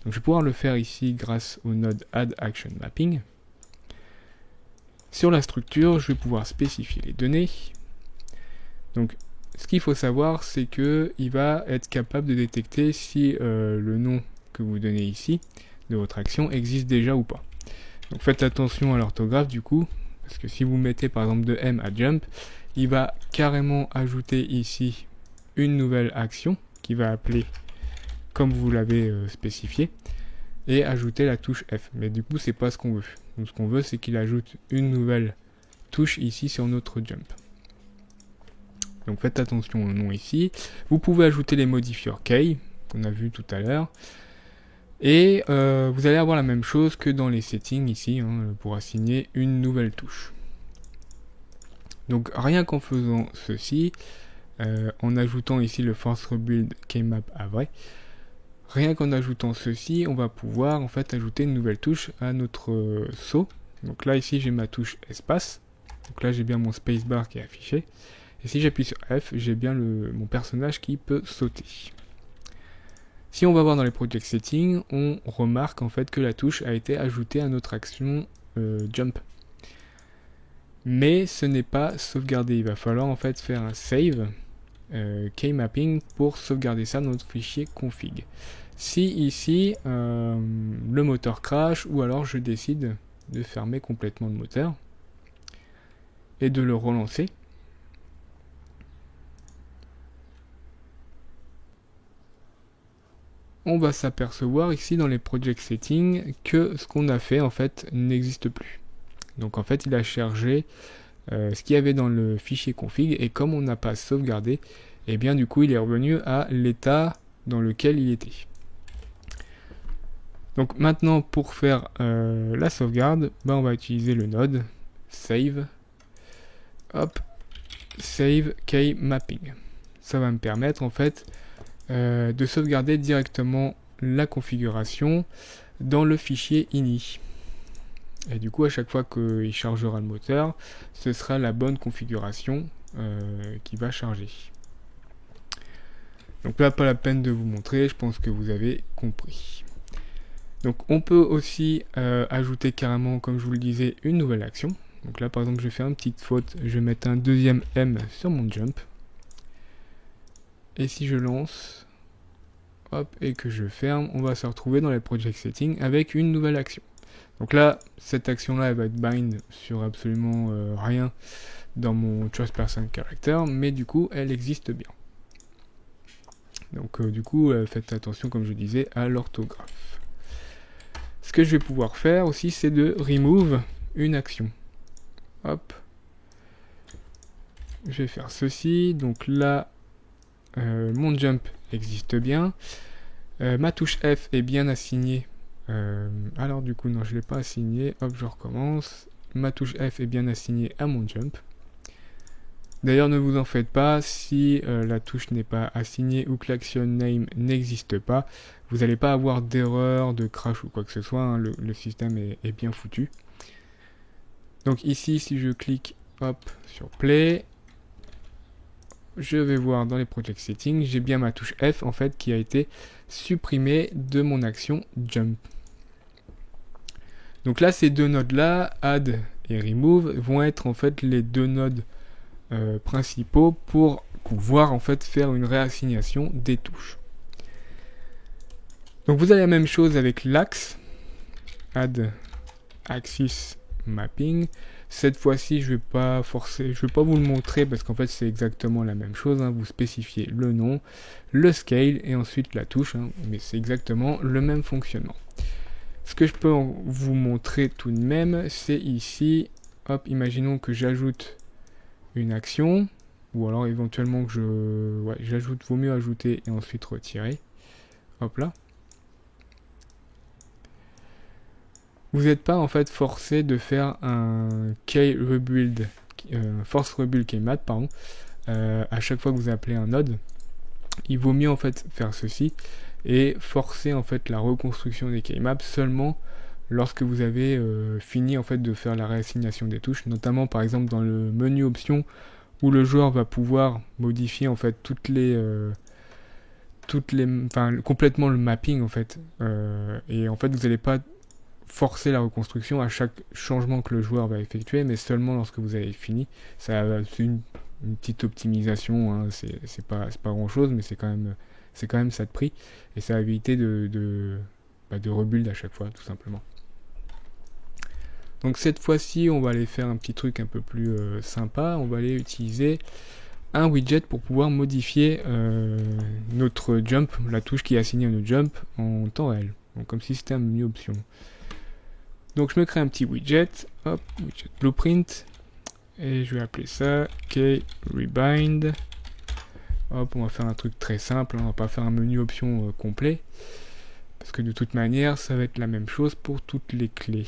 Donc je vais pouvoir le faire ici grâce au node Add Action Mapping. Sur la structure, je vais pouvoir spécifier les données. Donc ce qu'il faut savoir, c'est que il va être capable de détecter si le nom que vous donnez ici de votre action existe déjà ou pas. Donc faites attention à l'orthographe du coup, parce que si vous mettez par exemple de M à jump, il va carrément ajouter ici une nouvelle action qui va appeler comme vous l'avez spécifié et ajouter la touche F. Mais du coup c'est pas ce qu'on veut. Donc ce qu'on veut c'est qu'il ajoute une nouvelle touche ici sur notre jump. Donc faites attention au nom ici. Vous pouvez ajouter les modifiers key qu'on a vu tout à l'heure. Et vous allez avoir la même chose que dans les settings ici pour assigner une nouvelle touche. Donc rien qu'en faisant ceci, en ajoutant ici le force rebuild keymap à vrai, rien qu'en ajoutant ceci, on va pouvoir en fait ajouter une nouvelle touche à notre saut. Donc là ici j'ai ma touche espace. Donc là j'ai bien mon spacebar qui est affiché. Et si j'appuie sur F, j'ai bien mon personnage qui peut sauter. Si on va voir dans les project settings, on remarque en fait que la touche a été ajoutée à notre action jump. Mais ce n'est pas sauvegardé. Il va falloir en fait faire un save key mapping pour sauvegarder ça dans notre fichier config. Si ici le moteur crash ou alors je décide de fermer complètement le moteur et de le relancer, on va s'apercevoir ici dans les project settings que ce qu'on a fait en fait n'existe plus. Donc en fait il a chargé ce qu'il y avait dans le fichier config et comme on n'a pas sauvegardé, et bien du coup il est revenu à l'état dans lequel il était. Donc maintenant, pour faire la sauvegarde, on va utiliser le node save, hop, save key mapping. Ça va me permettre en fait de sauvegarder directement la configuration dans le fichier ini. Et du coup, à chaque fois qu'il chargera le moteur, ce sera la bonne configuration qui va charger. Donc là, pas la peine de vous montrer, je pense que vous avez compris. Donc on peut aussi ajouter carrément, comme je vous le disais, une nouvelle action. Donc là, par exemple, je vais faire une petite faute, je vais mettre un deuxième M sur mon jump. Et si je lance, hop, et que je ferme, on va se retrouver dans les project settings avec une nouvelle action. Donc là, cette action-là, elle va être bind sur absolument rien dans mon Trust Person Character, mais du coup, elle existe bien. Donc du coup, faites attention, comme je disais, à l'orthographe. Ce que je vais pouvoir faire aussi, c'est de remove une action. Hop. Je vais faire ceci. Donc là, mon jump existe bien. Ma touche F est bien assignée. Alors du coup, non, je ne l'ai pas assignée. Hop, je recommence. Ma touche F est bien assignée à mon jump. D'ailleurs, ne vous en faites pas, si la touche n'est pas assignée ou que l'action name n'existe pas, vous n'allez pas avoir d'erreur, de crash ou quoi que ce soit, hein, le système est bien foutu. Donc ici, si je clique hop, sur Play, je vais voir dans les Project Settings, j'ai bien ma touche F en fait qui a été supprimée de mon action Jump. Donc là, ces deux nodes-là, Add et Remove, vont être en fait les deux nodes principaux pour pouvoir en fait faire une réassignation des touches. Donc vous avez la même chose avec l'axe, Add Axis Mapping. Cette fois-ci, je vais pas vous le montrer parce qu'en fait c'est exactement la même chose, hein. Vous spécifiez le nom, le scale et ensuite la touche, hein. Mais c'est exactement le même fonctionnement. Ce que je peux vous montrer tout de même, c'est ici, hop, imaginons que j'ajoute une action, ou alors éventuellement que j'ajoute, vaut mieux ajouter et ensuite retirer. Hop là. Vous n'êtes pas en fait forcé de faire un key rebuild, force rebuild keymap, pardon, à chaque fois que vous appelez un node. Il vaut mieux en fait faire ceci et forcer en fait la reconstruction des keymaps seulement lorsque vous avez fini en fait de faire la réassignation des touches, notamment par exemple dans le menu options où le joueur va pouvoir modifier en fait complètement le mapping en fait, et en fait vous n'allez pas forcer la reconstruction à chaque changement que le joueur va effectuer, mais seulement lorsque vous avez fini. C'est une petite optimisation, hein. C'est pas grand chose, mais c'est quand même ça de prix, et ça va éviter de rebuild à chaque fois, tout simplement. Donc cette fois-ci, on va aller faire un petit truc un peu plus sympa. On va aller utiliser un widget pour pouvoir modifier notre jump, la touche qui est assignée à notre jump en temps réel. Donc comme si c'était un menu option. Donc je me crée un petit widget, hop, widget blueprint, et je vais appeler ça keyRebind. Hop, on va faire un truc très simple, on va pas faire un menu option complet, parce que de toute manière, ça va être la même chose pour toutes les clés.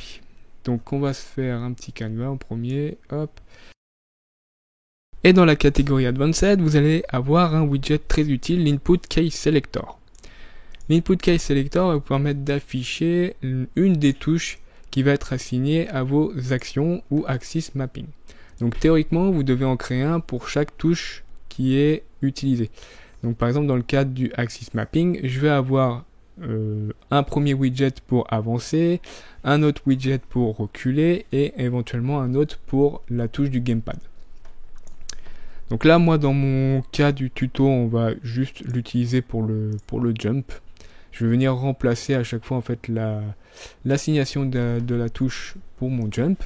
Donc on va se faire un petit canevas en premier, hop. Et dans la catégorie Advanced, vous allez avoir un widget très utile, l'Input Case Selector. L'Input Case Selector va vous permettre d'afficher une des touches qui va être assignée à vos actions ou Axis Mapping. Donc théoriquement, vous devez en créer un pour chaque touche qui est utilisée. Donc par exemple, dans le cadre du Axis Mapping, je vais avoir un premier widget pour avancer, un autre widget pour reculer et éventuellement un autre pour la touche du gamepad. Donc là, moi, dans mon cas du tuto, on va juste l'utiliser pour le jump. Je vais venir remplacer à chaque fois en fait l'assignation de la touche pour mon jump.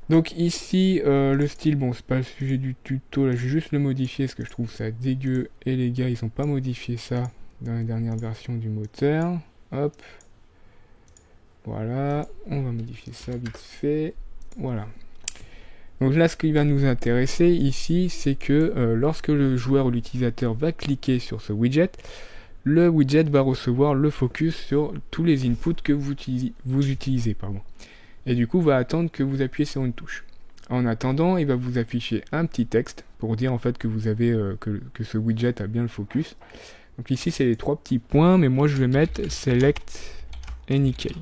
Donc ici, le style, bon, c'est pas le sujet du tuto, là je vais juste le modifier parce que je trouve ça dégueu et les gars, ils ont pas modifié ça dans la dernière version du moteur. Hop. Voilà, on va modifier ça vite fait. Voilà. Donc là, ce qui va nous intéresser ici, c'est que lorsque le joueur ou l'utilisateur va cliquer sur ce widget, le widget va recevoir le focus sur tous les inputs que vous utilisez. Et du coup, va attendre que vous appuyez sur une touche. En attendant, il va vous afficher un petit texte pour dire en fait que vous avez que ce widget a bien le focus. Donc ici, c'est les 3 petits points, mais moi je vais mettre Select Any Key.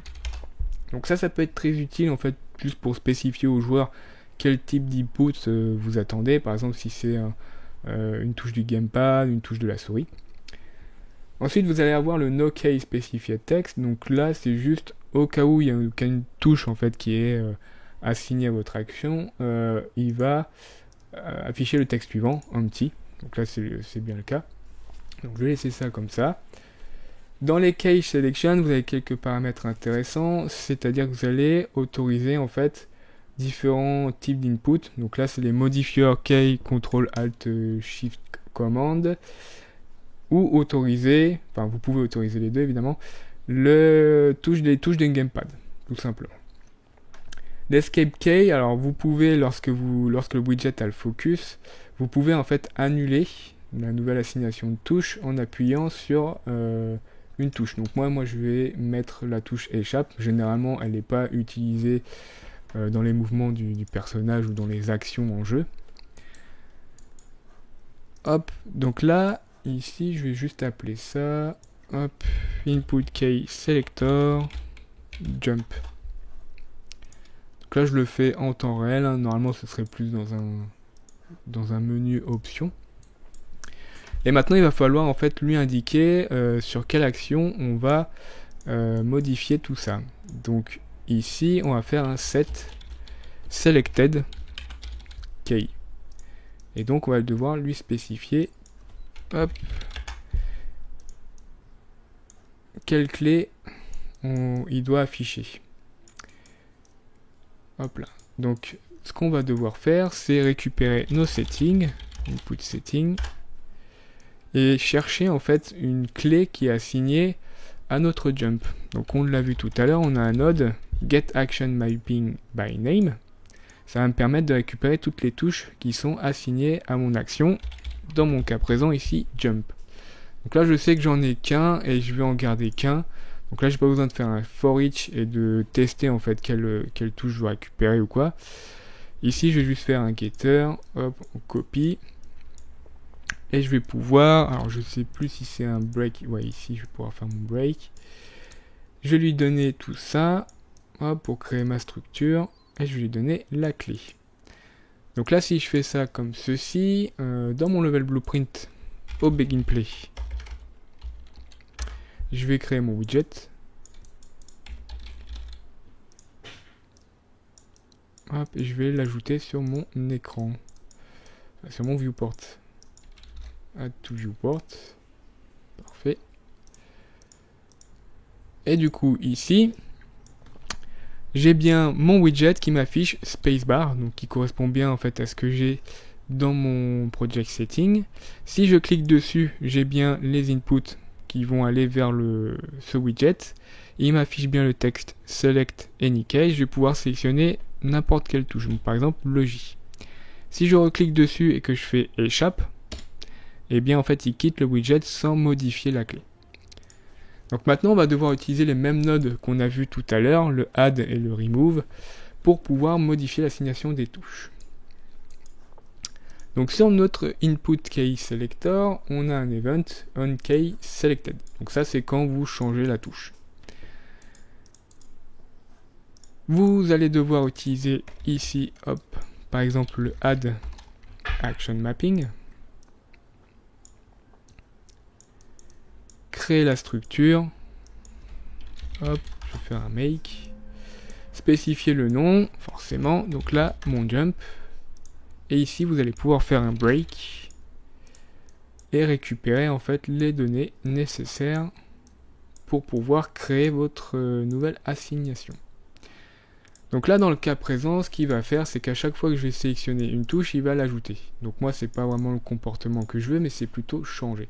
Donc ça peut être très utile en fait, juste pour spécifier aux joueurs quel type d'input vous attendez. Par exemple, si c'est une touche du gamepad, une touche de la souris. Ensuite, vous allez avoir le No Key Specified Text. Donc là, c'est juste au cas où il y a une touche en fait qui est assignée à votre action, il va afficher le texte suivant, empty. Donc là, c'est bien le cas. Donc je vais laisser ça comme ça. Dans les Key Selection, vous avez quelques paramètres intéressants, c'est-à-dire que vous allez autoriser en fait différents types d'input. Donc là, c'est les modifiers Key, Ctrl Alt Shift Command, ou autoriser, enfin vous pouvez autoriser les deux évidemment, les touches d'un gamepad, tout simplement. L'escape key, alors vous pouvez, lorsque le widget a le focus, vous pouvez en fait annuler la nouvelle assignation de touche en appuyant sur une touche. Donc moi je vais mettre la touche échappe. Généralement elle n'est pas utilisée dans les mouvements du personnage ou dans les actions en jeu. Hop, donc là, ici je vais juste appeler ça, hop, input key selector, jump. Donc là je le fais en temps réel, hein. Normalement ce serait plus dans un menu options. Et maintenant il va falloir en fait lui indiquer sur quelle action on va modifier tout ça. Donc ici on va faire un set selected key. Et donc on va devoir lui spécifier hop, quelle clé il doit afficher. Hop là. Donc ce qu'on va devoir faire, c'est récupérer nos settings, input setting, et chercher en fait une clé qui est assignée à notre jump. Donc on l'a vu tout à l'heure, on a un node get action mapping by name. Ça va me permettre de récupérer toutes les touches qui sont assignées à mon action, dans mon cas présent ici jump. Donc là je sais que j'en ai qu'un et je vais en garder qu'un. Donc là j'ai pas besoin de faire un for each et de tester en fait quelle touche je dois récupérer ou quoi. Ici je vais juste faire un getter, hop, on copie. Et je vais pouvoir, alors je sais plus si c'est un break, ouais ici je vais pouvoir faire mon break. Je vais lui donner tout ça, hop, pour créer ma structure, et je vais lui donner la clé. Donc là si je fais ça comme ceci, dans mon level blueprint au begin play, je vais créer mon widget. Hop, et je vais l'ajouter sur mon écran, sur mon viewport. Add to viewport. Parfait. Et du coup, ici, j'ai bien mon widget qui m'affiche spacebar, donc qui correspond bien en fait à ce que j'ai dans mon project setting. Si je clique dessus, j'ai bien les inputs qui vont aller vers ce widget. Il m'affiche bien le texte select any key. Je vais pouvoir sélectionner n'importe quelle touche, donc par exemple le J. Si je reclique dessus et que je fais échappe, et bien en fait il quitte le widget sans modifier la clé. Donc maintenant on va devoir utiliser les mêmes nodes qu'on a vu tout à l'heure, le add et le remove, pour pouvoir modifier l'assignation des touches. Donc sur notre input key selector, on a un event on key selected. Donc ça c'est quand vous changez la touche. Vous allez devoir utiliser ici, hop, par exemple le add action mapping. Créer la structure, hop, je vais faire un make, spécifier le nom, forcément, donc là, mon jump, et ici, vous allez pouvoir faire un break, et récupérer en fait les données nécessaires pour pouvoir créer votre nouvelle assignation. Donc là, dans le cas présent, ce qu'il va faire, c'est qu'à chaque fois que je vais sélectionner une touche, il va l'ajouter. Donc moi, c'est pas vraiment le comportement que je veux, mais c'est plutôt changer.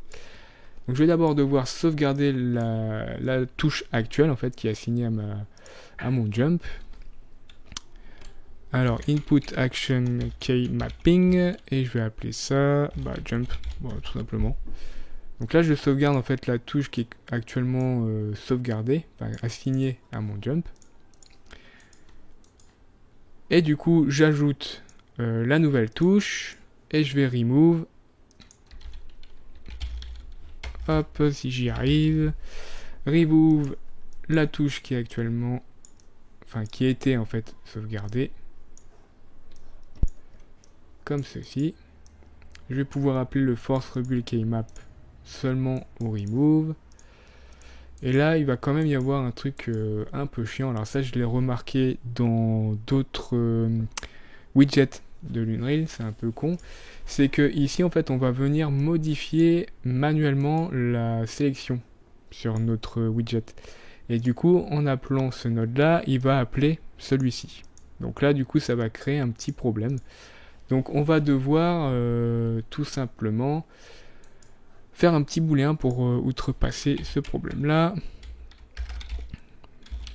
Donc je vais d'abord devoir sauvegarder la touche actuelle en fait qui est assignée à mon jump. Alors input action key mapping et je vais appeler ça jump, bon, tout simplement. Donc là, je sauvegarde en fait la touche qui est actuellement sauvegardée, enfin, assignée à mon jump. Et du coup, j'ajoute la nouvelle touche et je vais remove. Hop, si j'y arrive. Remove la touche qui est actuellement, enfin qui était en fait sauvegardée. Comme ceci. Je vais pouvoir appeler le force rebuild keymap seulement au remove. Et là, il va quand même y avoir un truc un peu chiant. Alors ça, je l'ai remarqué dans d'autres widgets de l'Unreal, c'est un peu con. C'est que ici, en fait, on va venir modifier manuellement la sélection sur notre widget. Et du coup, en appelant ce node-là, il va appeler celui-ci. Donc là, du coup, ça va créer un petit problème. Donc on va devoir tout simplement faire un petit booléen pour outrepasser ce problème-là.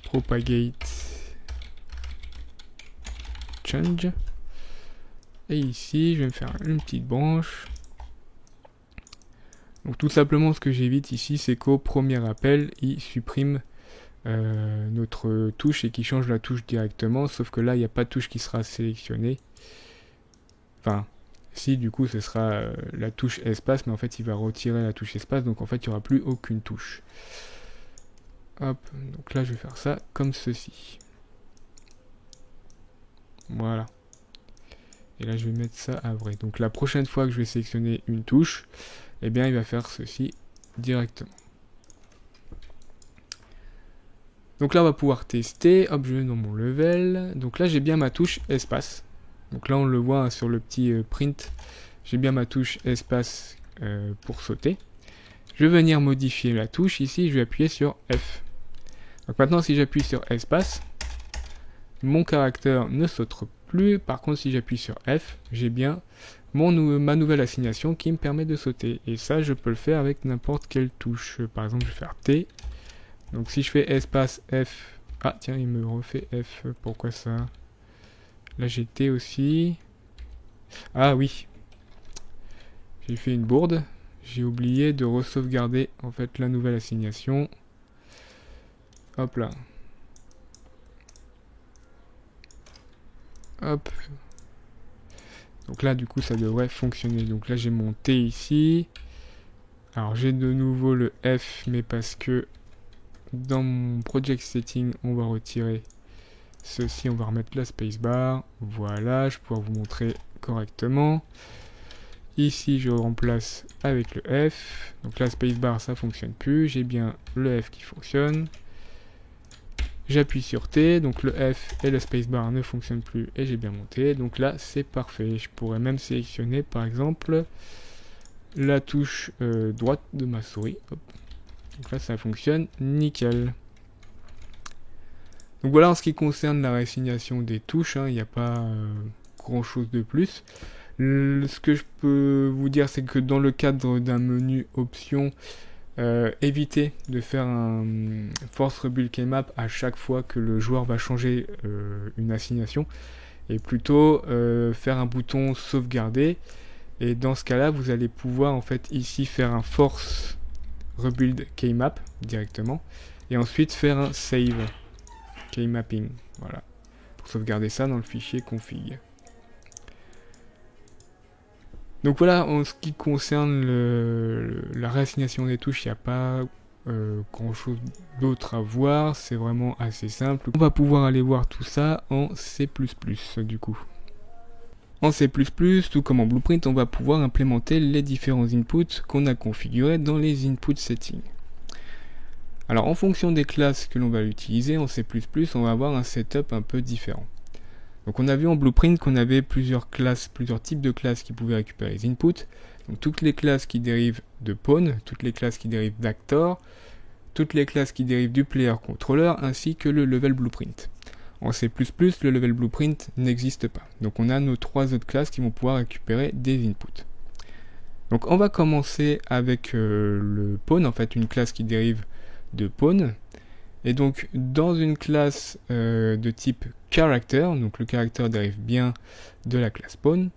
Propagate change. Et ici, je vais me faire une petite branche. Donc tout simplement, ce que j'évite ici, c'est qu'au premier appel, il supprime notre touche et qu'il change la touche directement. Sauf que là, il n'y a pas de touche qui sera sélectionnée. Enfin, si du coup ce sera la touche espace, mais en fait il va retirer la touche espace, donc en fait il n'y aura plus aucune touche. Hop, donc là je vais faire ça comme ceci. Voilà. Et là je vais mettre ça à vrai. Donc la prochaine fois que je vais sélectionner une touche, eh bien il va faire ceci directement. Donc là on va pouvoir tester. Hop, je vais dans mon level. Donc là j'ai bien ma touche espace. Donc là on le voit sur le petit print, j'ai bien ma touche espace pour sauter. Je vais venir modifier la touche, ici je vais appuyer sur F. Donc maintenant si j'appuie sur espace, mon caractère ne saute plus. Par contre si j'appuie sur F, j'ai bien ma nouvelle assignation qui me permet de sauter. Et ça je peux le faire avec n'importe quelle touche. Par exemple je vais faire T. Donc si je fais espace F, ah tiens il me refait F, pourquoi ça ? Là j'ai T aussi. Ah oui. J'ai fait une bourde. J'ai oublié de re-sauvegarder en fait la nouvelle assignation. Hop là. Hop. Donc là du coup ça devrait fonctionner. Donc là j'ai mon T ici. Alors j'ai de nouveau le F, mais parce que dans mon project setting on va retirer ceci, on va remettre la spacebar. Voilà, je vais pouvoir vous montrer correctement. Ici, je remplace avec le F. Donc la spacebar, ça fonctionne plus. J'ai bien le F qui fonctionne. J'appuie sur T. Donc le F et la spacebar ne fonctionnent plus. Et j'ai bien monté. Donc là, c'est parfait. Je pourrais même sélectionner, par exemple, la touche droite de ma souris. Hop. Donc là, ça fonctionne nickel. Donc voilà en ce qui concerne la réassignation des touches, il n'y a pas grand chose de plus. Ce que je peux vous dire, c'est que dans le cadre d'un menu options, évitez de faire un force rebuild keymap à chaque fois que le joueur va changer une assignation, et plutôt faire un bouton sauvegarder. Et dans ce cas-là, vous allez pouvoir en fait ici faire un force rebuild keymap directement, et ensuite faire un save keymapping, voilà, pour sauvegarder ça dans le fichier config. Donc voilà, en ce qui concerne la réassignation des touches, il n'y a pas grand chose d'autre à voir, c'est vraiment assez simple. On va pouvoir aller voir tout ça en C++ du coup. En C++, tout comme en Blueprint, on va pouvoir implémenter les différents inputs qu'on a configurés dans les input settings. Alors en fonction des classes que l'on va utiliser en C++, on va avoir un setup un peu différent. Donc on a vu en Blueprint qu'on avait plusieurs types de classes qui pouvaient récupérer les inputs. Donc toutes les classes qui dérivent de Pawn, toutes les classes qui dérivent d'Actor, toutes les classes qui dérivent du Player Controller, ainsi que le level Blueprint. En C++, le level Blueprint n'existe pas. Donc on a nos trois autres classes qui vont pouvoir récupérer des inputs. Donc on va commencer avec le Pawn, en fait une classe qui dérive de Pawn. Et donc dans une classe de type character, donc le caractère dérive bien de la classe Pawn,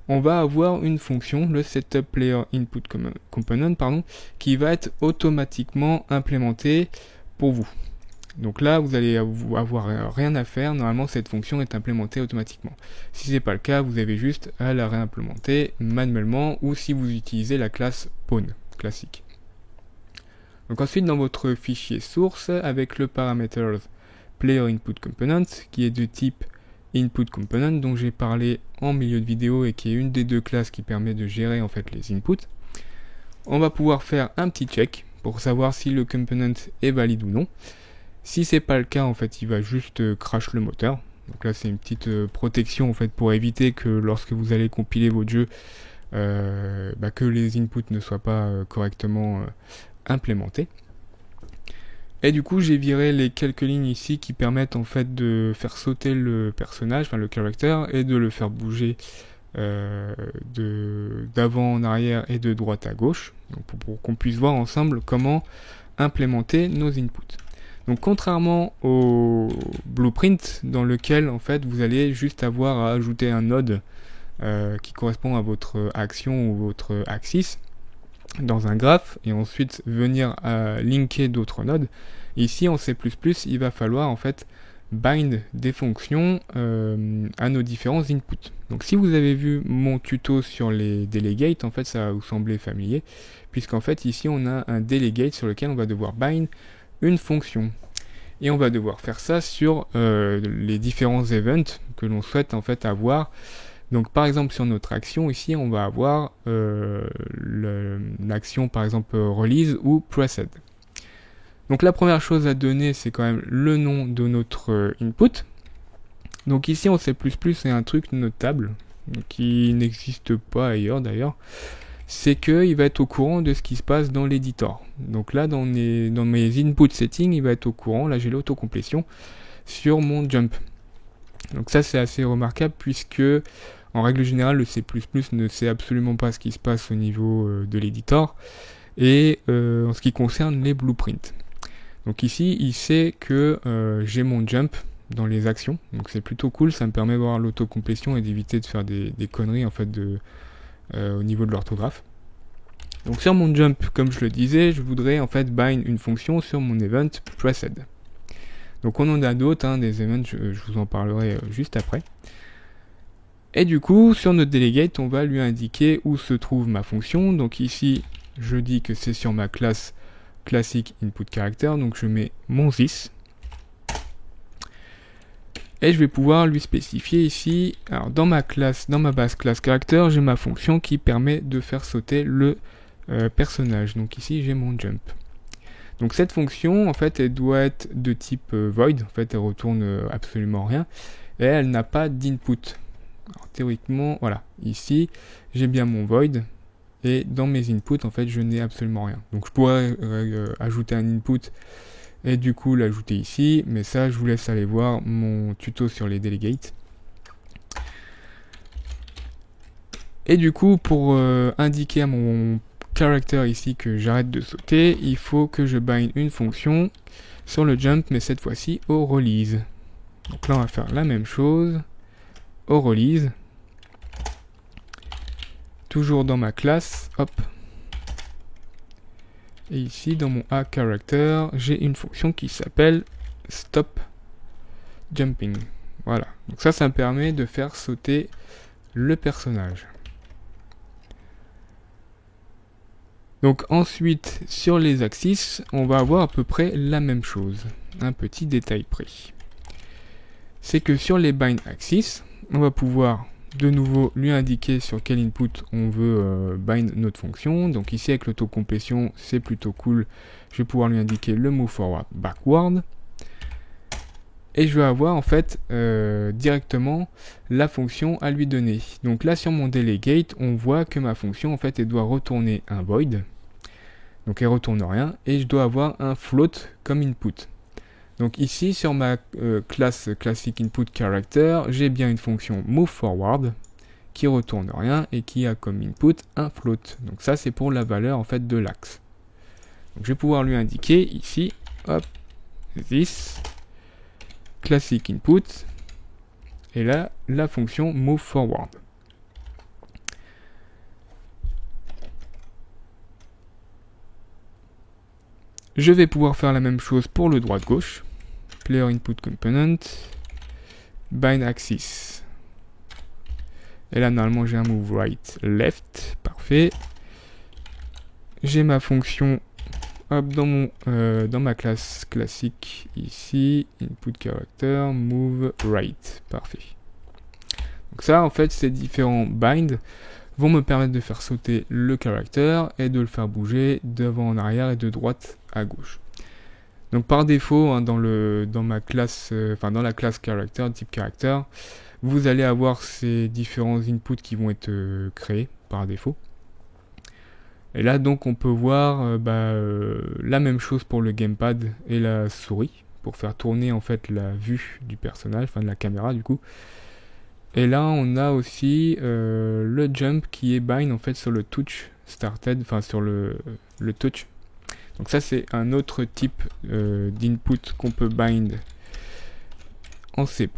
on va avoir une fonction, le setup player input component, qui va être automatiquement implémentée pour vous. Donc là, vous allez avoir rien à faire. Normalement, cette fonction est implémentée automatiquement. Si c'est pas le cas, vous avez juste à la réimplémenter manuellement ou si vous utilisez la classe pawn classique. Donc ensuite, dans votre fichier source, avec le parameter player input component, qui est de type input component, dont j'ai parlé en milieu de vidéo et qui est une des deux classes qui permet de gérer en fait les inputs, on va pouvoir faire un petit check pour savoir si le component est valide ou non. Si c'est pas le cas, en fait, il va juste crash le moteur. Donc là, c'est une petite protection en fait pour éviter que lorsque vous allez compiler votre jeu, que les inputs ne soient pas correctement implémentés. Et du coup, j'ai viré les quelques lignes ici qui permettent en fait de faire sauter le personnage, enfin le character, et de le faire bouger d'avant en arrière et de droite à gauche, donc pour qu'on puisse voir ensemble comment implémenter nos inputs. Donc contrairement au blueprint dans lequel en fait vous allez juste avoir à ajouter un node qui correspond à votre action ou votre axis dans un graphe et ensuite venir linker d'autres nodes, ici en C++ il va falloir en fait bind des fonctions à nos différents inputs. Donc si vous avez vu mon tuto sur les delegates, en fait ça va vous sembler familier, puisqu'en fait ici on a un delegate sur lequel on va devoir bind une fonction. Et on va devoir faire ça sur les différents events que l'on souhaite en fait avoir. Donc par exemple sur notre action ici, on va avoir l'action par exemple release ou precede. Donc la première chose à donner, c'est quand même le nom de notre input. Donc ici en C++, c'est un truc notable qui n'existe pas ailleurs d'ailleurs. C'est qu'il va être au courant de ce qui se passe dans l'éditeur. Donc là, dans mes input settings, il va être au courant, là j'ai l'autocomplétion, sur mon jump. Donc ça c'est assez remarquable puisque, en règle générale, le C++ ne sait absolument pas ce qui se passe au niveau de l'éditeur, et en ce qui concerne les blueprints. Donc ici, il sait que j'ai mon jump dans les actions, donc c'est plutôt cool, ça me permet de voir l'autocomplétion et d'éviter de faire des conneries en fait au niveau de l'orthographe. Donc sur mon jump, comme je le disais, je voudrais en fait bind une fonction sur mon event precede. Donc on en a d'autres, des events, je vous en parlerai juste après. Et du coup, sur notre delegate, on va lui indiquer où se trouve ma fonction. Donc ici, je dis que c'est sur ma classe classique input character, donc je mets mon this. Et je vais pouvoir lui spécifier ici, alors dans ma base class character, j'ai ma fonction qui permet de faire sauter le personnage. Donc ici j'ai mon jump. Donc cette fonction, en fait, elle doit être de type void, en fait elle retourne absolument rien, et elle n'a pas d'input. Alors théoriquement, voilà, ici j'ai bien mon void, et dans mes inputs, en fait, je n'ai absolument rien. Donc je pourrais ajouter un input, et du coup l'ajouter ici, mais ça je vous laisse aller voir mon tuto sur les delegates. Et du coup pour indiquer à mon character ici que j'arrête de sauter, il faut que je bind une fonction sur le jump, mais cette fois-ci au release. Donc là on va faire la même chose au release, toujours dans ma classe, hop. Et ici, dans mon aCharacter, j'ai une fonction qui s'appelle stop jumping. Voilà. Donc ça me permet de faire sauter le personnage. Donc ensuite, sur les axes, on va avoir à peu près la même chose. Un petit détail près. C'est que sur les bind axes, on va pouvoir de nouveau lui indiquer sur quel input on veut bind notre fonction. Donc ici avec l'autocomplétion c'est plutôt cool, je vais pouvoir lui indiquer le move forward backward, et je vais avoir en fait directement la fonction à lui donner. Donc là sur mon delegate on voit que ma fonction en fait elle doit retourner un void, donc elle retourne rien, et je dois avoir un float comme input. Donc ici, sur ma classe classique input character, j'ai bien une fonction move forward qui retourne rien et qui a comme input un float. Donc ça, c'est pour la valeur en fait de l'axe. Donc je vais pouvoir lui indiquer ici, hop, this classic input, et là la fonction move forward. Je vais pouvoir faire la même chose pour le droite-gauche. Player input component, bind axis. Et là, normalement, j'ai un move right, left. Parfait. J'ai ma fonction dans ma classe classique ici, input character, move right. Parfait. Donc ça, en fait, ces différents bind vont me permettre de faire sauter le character et de le faire bouger d'avant en arrière et de droite à gauche. Donc par défaut, hein, dans la classe character, type character, vous allez avoir ces différents inputs qui vont être créés par défaut. Et là donc on peut voir la même chose pour le gamepad et la souris pour faire tourner en fait la vue du personnage, enfin de la caméra du coup. Et là on a aussi le jump qui est bind en fait sur le touch started, enfin sur le touch. Donc ça c'est un autre type d'input qu'on peut bind en C++,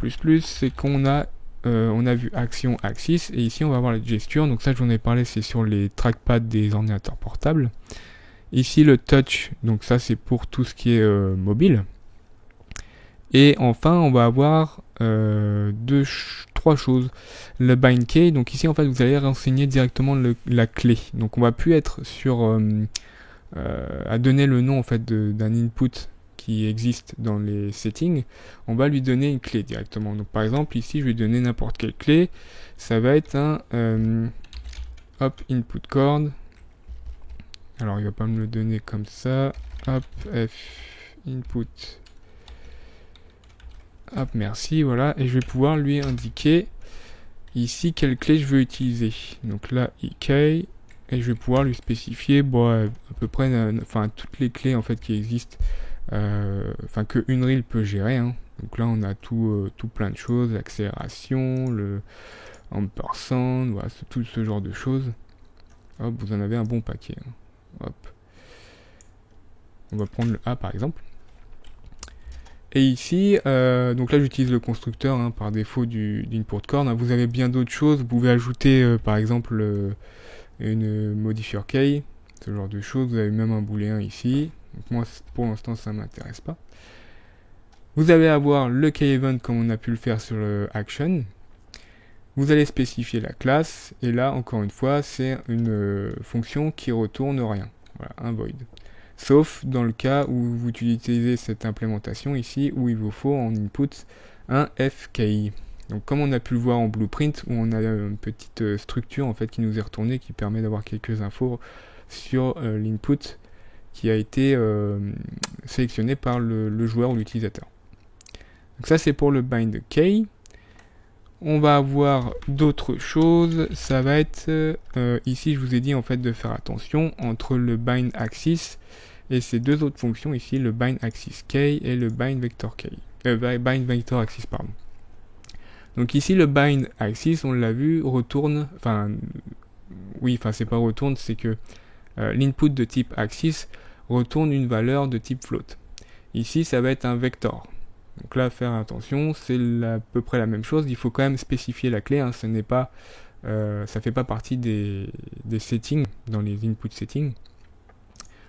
c'est qu'on a on a vu action axis et ici on va avoir la gesture. Donc ça j'en ai parlé, c'est sur les trackpads des ordinateurs portables. Ici le touch, donc ça c'est pour tout ce qui est mobile. Et enfin on va avoir trois choses. Le bind key, donc ici en fait vous allez renseigner directement la clé. Donc on va plus être sur à donner le nom en fait d'un input qui existe dans les settings, on va lui donner une clé directement. Donc par exemple ici je vais lui donner n'importe quelle clé, ça va être un input chord. Alors il va pas me le donner comme ça. Hop, F input. Hop, merci, voilà, et je vais pouvoir lui indiquer ici quelle clé je veux utiliser. Donc là EK, et je vais pouvoir lui spécifier à peu près toutes les clés en fait qui existent. Que Unreal peut gérer, hein. Donc là on a tout plein de choses, l'accélération, le ampersand, voilà, tout ce genre de choses. Hop, vous en avez un bon paquet, hein. Hop. On va prendre le A par exemple. Et ici, donc là j'utilise le constructeur hein, par défaut d'input chord. Hein. Vous avez bien d'autres choses, vous pouvez ajouter par exemple une modifier key, ce genre de choses. Vous avez même un booléen ici. Donc moi pour l'instant ça m'intéresse pas. Vous allez avoir le key event comme on a pu le faire sur le action. Vous allez spécifier la classe et là encore une fois c'est une fonction qui retourne rien. Voilà, un void. Sauf dans le cas où vous utilisez cette implémentation ici où il vous faut en input un fki. Donc comme on a pu le voir en blueprint où on a une petite structure en fait qui nous est retournée qui permet d'avoir quelques infos sur l'input qui a été sélectionné par le joueur ou l'utilisateur. Donc ça c'est pour le bind key. On va avoir d'autres choses, ça va être ici je vous ai dit en fait de faire attention entre le bind axis et ces deux autres fonctions ici, le bind axis key et le bind vector key. Bind vector axis pardon. Donc ici le bind axis, on l'a vu, retourne, c'est pas retourne, c'est que l'input de type axis retourne une valeur de type float. Ici ça va être un vector. Donc là faire attention, c'est à peu près la même chose, il faut quand même spécifier la clé, hein, ce n'est pas, ça fait pas partie des settings, dans les input settings.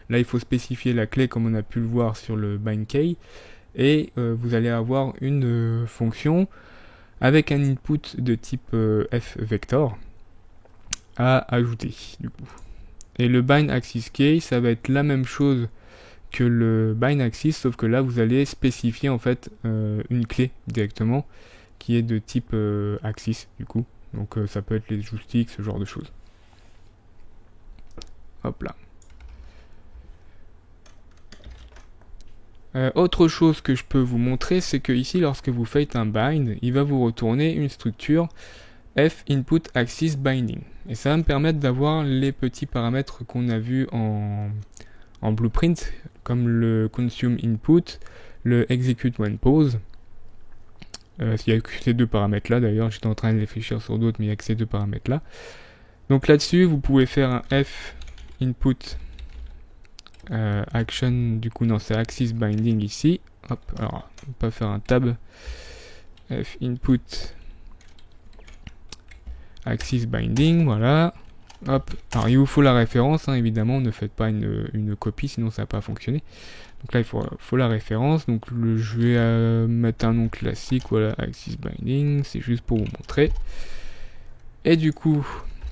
Là il faut spécifier la clé comme on a pu le voir sur le bind key, et vous allez avoir une fonction avec un input de type fvector à ajouter du coup. Et le bind axis key, ça va être la même chose que le bind axis, sauf que là vous allez spécifier en fait une clé directement qui est de type axis du coup. Donc ça peut être les joysticks, ce genre de choses. Hop là. Autre chose que je peux vous montrer, c'est que ici lorsque vous faites un bind, il va vous retourner une structure f input axis binding. Et ça va me permettre d'avoir les petits paramètres qu'on a vus en blueprint, comme le consume input, le execute when pause. Il y a que ces deux paramètres là, d'ailleurs j'étais en train de réfléchir sur d'autres, mais il n'y a que ces deux paramètres là. Donc là-dessus vous pouvez faire un f input action, du coup non c'est axis binding ici. Hop, alors on va pas faire un tab. F input axis binding, voilà. Hop, alors il vous faut la référence, hein, évidemment, ne faites pas une copie, sinon ça va pas fonctionner. Donc là, il faut la référence. Donc je vais mettre un nom classique, voilà, Axis Binding, c'est juste pour vous montrer. Et du coup,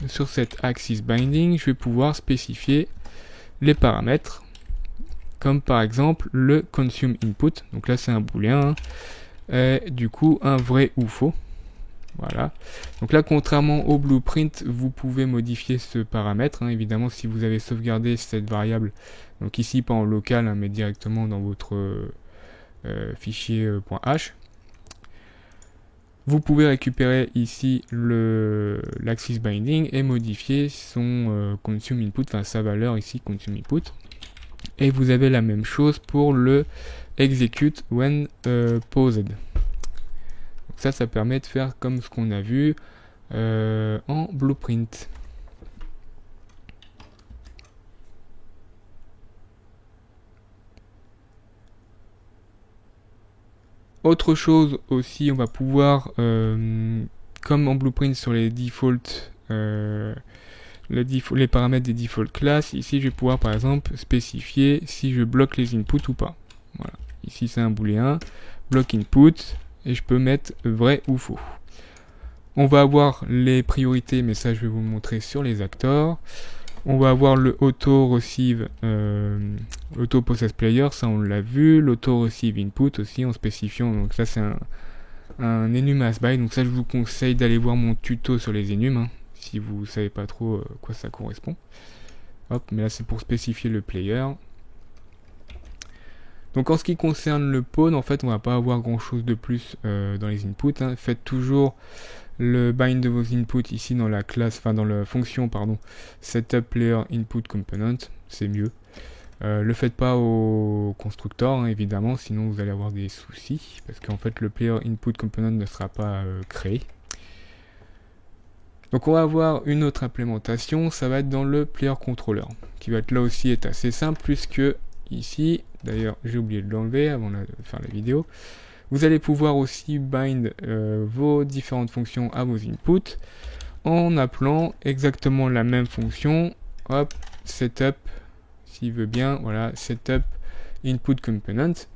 sur cette Axis Binding, je vais pouvoir spécifier les paramètres, comme par exemple le Consume Input. Donc là, c'est un booléen, hein, et du coup, un vrai ou faux. Voilà. Donc là, contrairement au blueprint, vous pouvez modifier ce paramètre, hein, évidemment, si vous avez sauvegardé cette variable. Donc ici, pas en local, hein, mais directement dans votre fichier .h. Vous pouvez récupérer ici l'Axis Binding et modifier son Consume Input, enfin sa valeur ici, Consume Input. Et vous avez la même chose pour le Execute when paused. Ça permet de faire comme ce qu'on a vu en blueprint. Autre chose aussi, on va pouvoir, comme en blueprint sur les default, les paramètres des default classes, ici je vais pouvoir par exemple spécifier si je bloque les inputs ou pas. Voilà. Ici c'est un booléen, block input, et je peux mettre vrai ou faux. On va avoir les priorités, mais ça je vais vous le montrer sur les actors. On va avoir le auto-receive, auto-process player, ça on l'a vu. L'auto-receive input aussi en spécifiant, donc ça c'est un enum as by, donc ça je vous conseille d'aller voir mon tuto sur les enums, hein, si vous savez pas trop quoi ça correspond. Hop, mais là c'est pour spécifier le player. Donc en ce qui concerne le pawn, en fait on va pas avoir grand chose de plus dans les inputs, hein. Faites toujours le bind de vos inputs ici dans la classe, enfin dans la fonction pardon, setup player input component, c'est mieux. Le faites pas au constructeur, hein, évidemment, sinon vous allez avoir des soucis, parce qu'en fait le player input component ne sera pas créé. Donc on va avoir une autre implémentation, ça va être dans le player controller, qui va être là aussi est assez simple, puisque ici, d'ailleurs j'ai oublié de l'enlever avant de faire la vidéo, vous allez pouvoir aussi bind vos différentes fonctions à vos inputs en appelant exactement la même fonction, hop, setup, s'il veut bien, voilà, setup input component.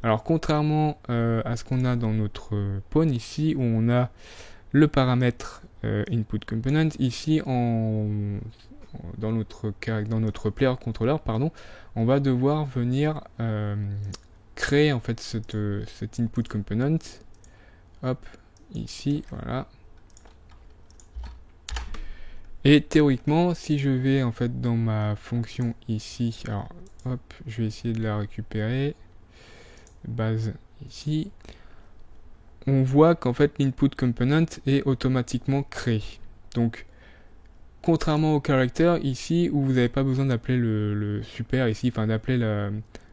Alors contrairement à ce qu'on a dans notre pawn ici, où on a le paramètre input component, ici dans notre player controller, pardon, on va devoir venir créer en fait cet input component, hop, ici, voilà. Et théoriquement, si je vais en fait dans ma fonction ici, alors hop, je vais essayer de la récupérer, base ici, on voit qu'en fait l'input component est automatiquement créé. Donc contrairement au character ici où vous n'avez pas besoin d'appeler le super ici, enfin d'appeler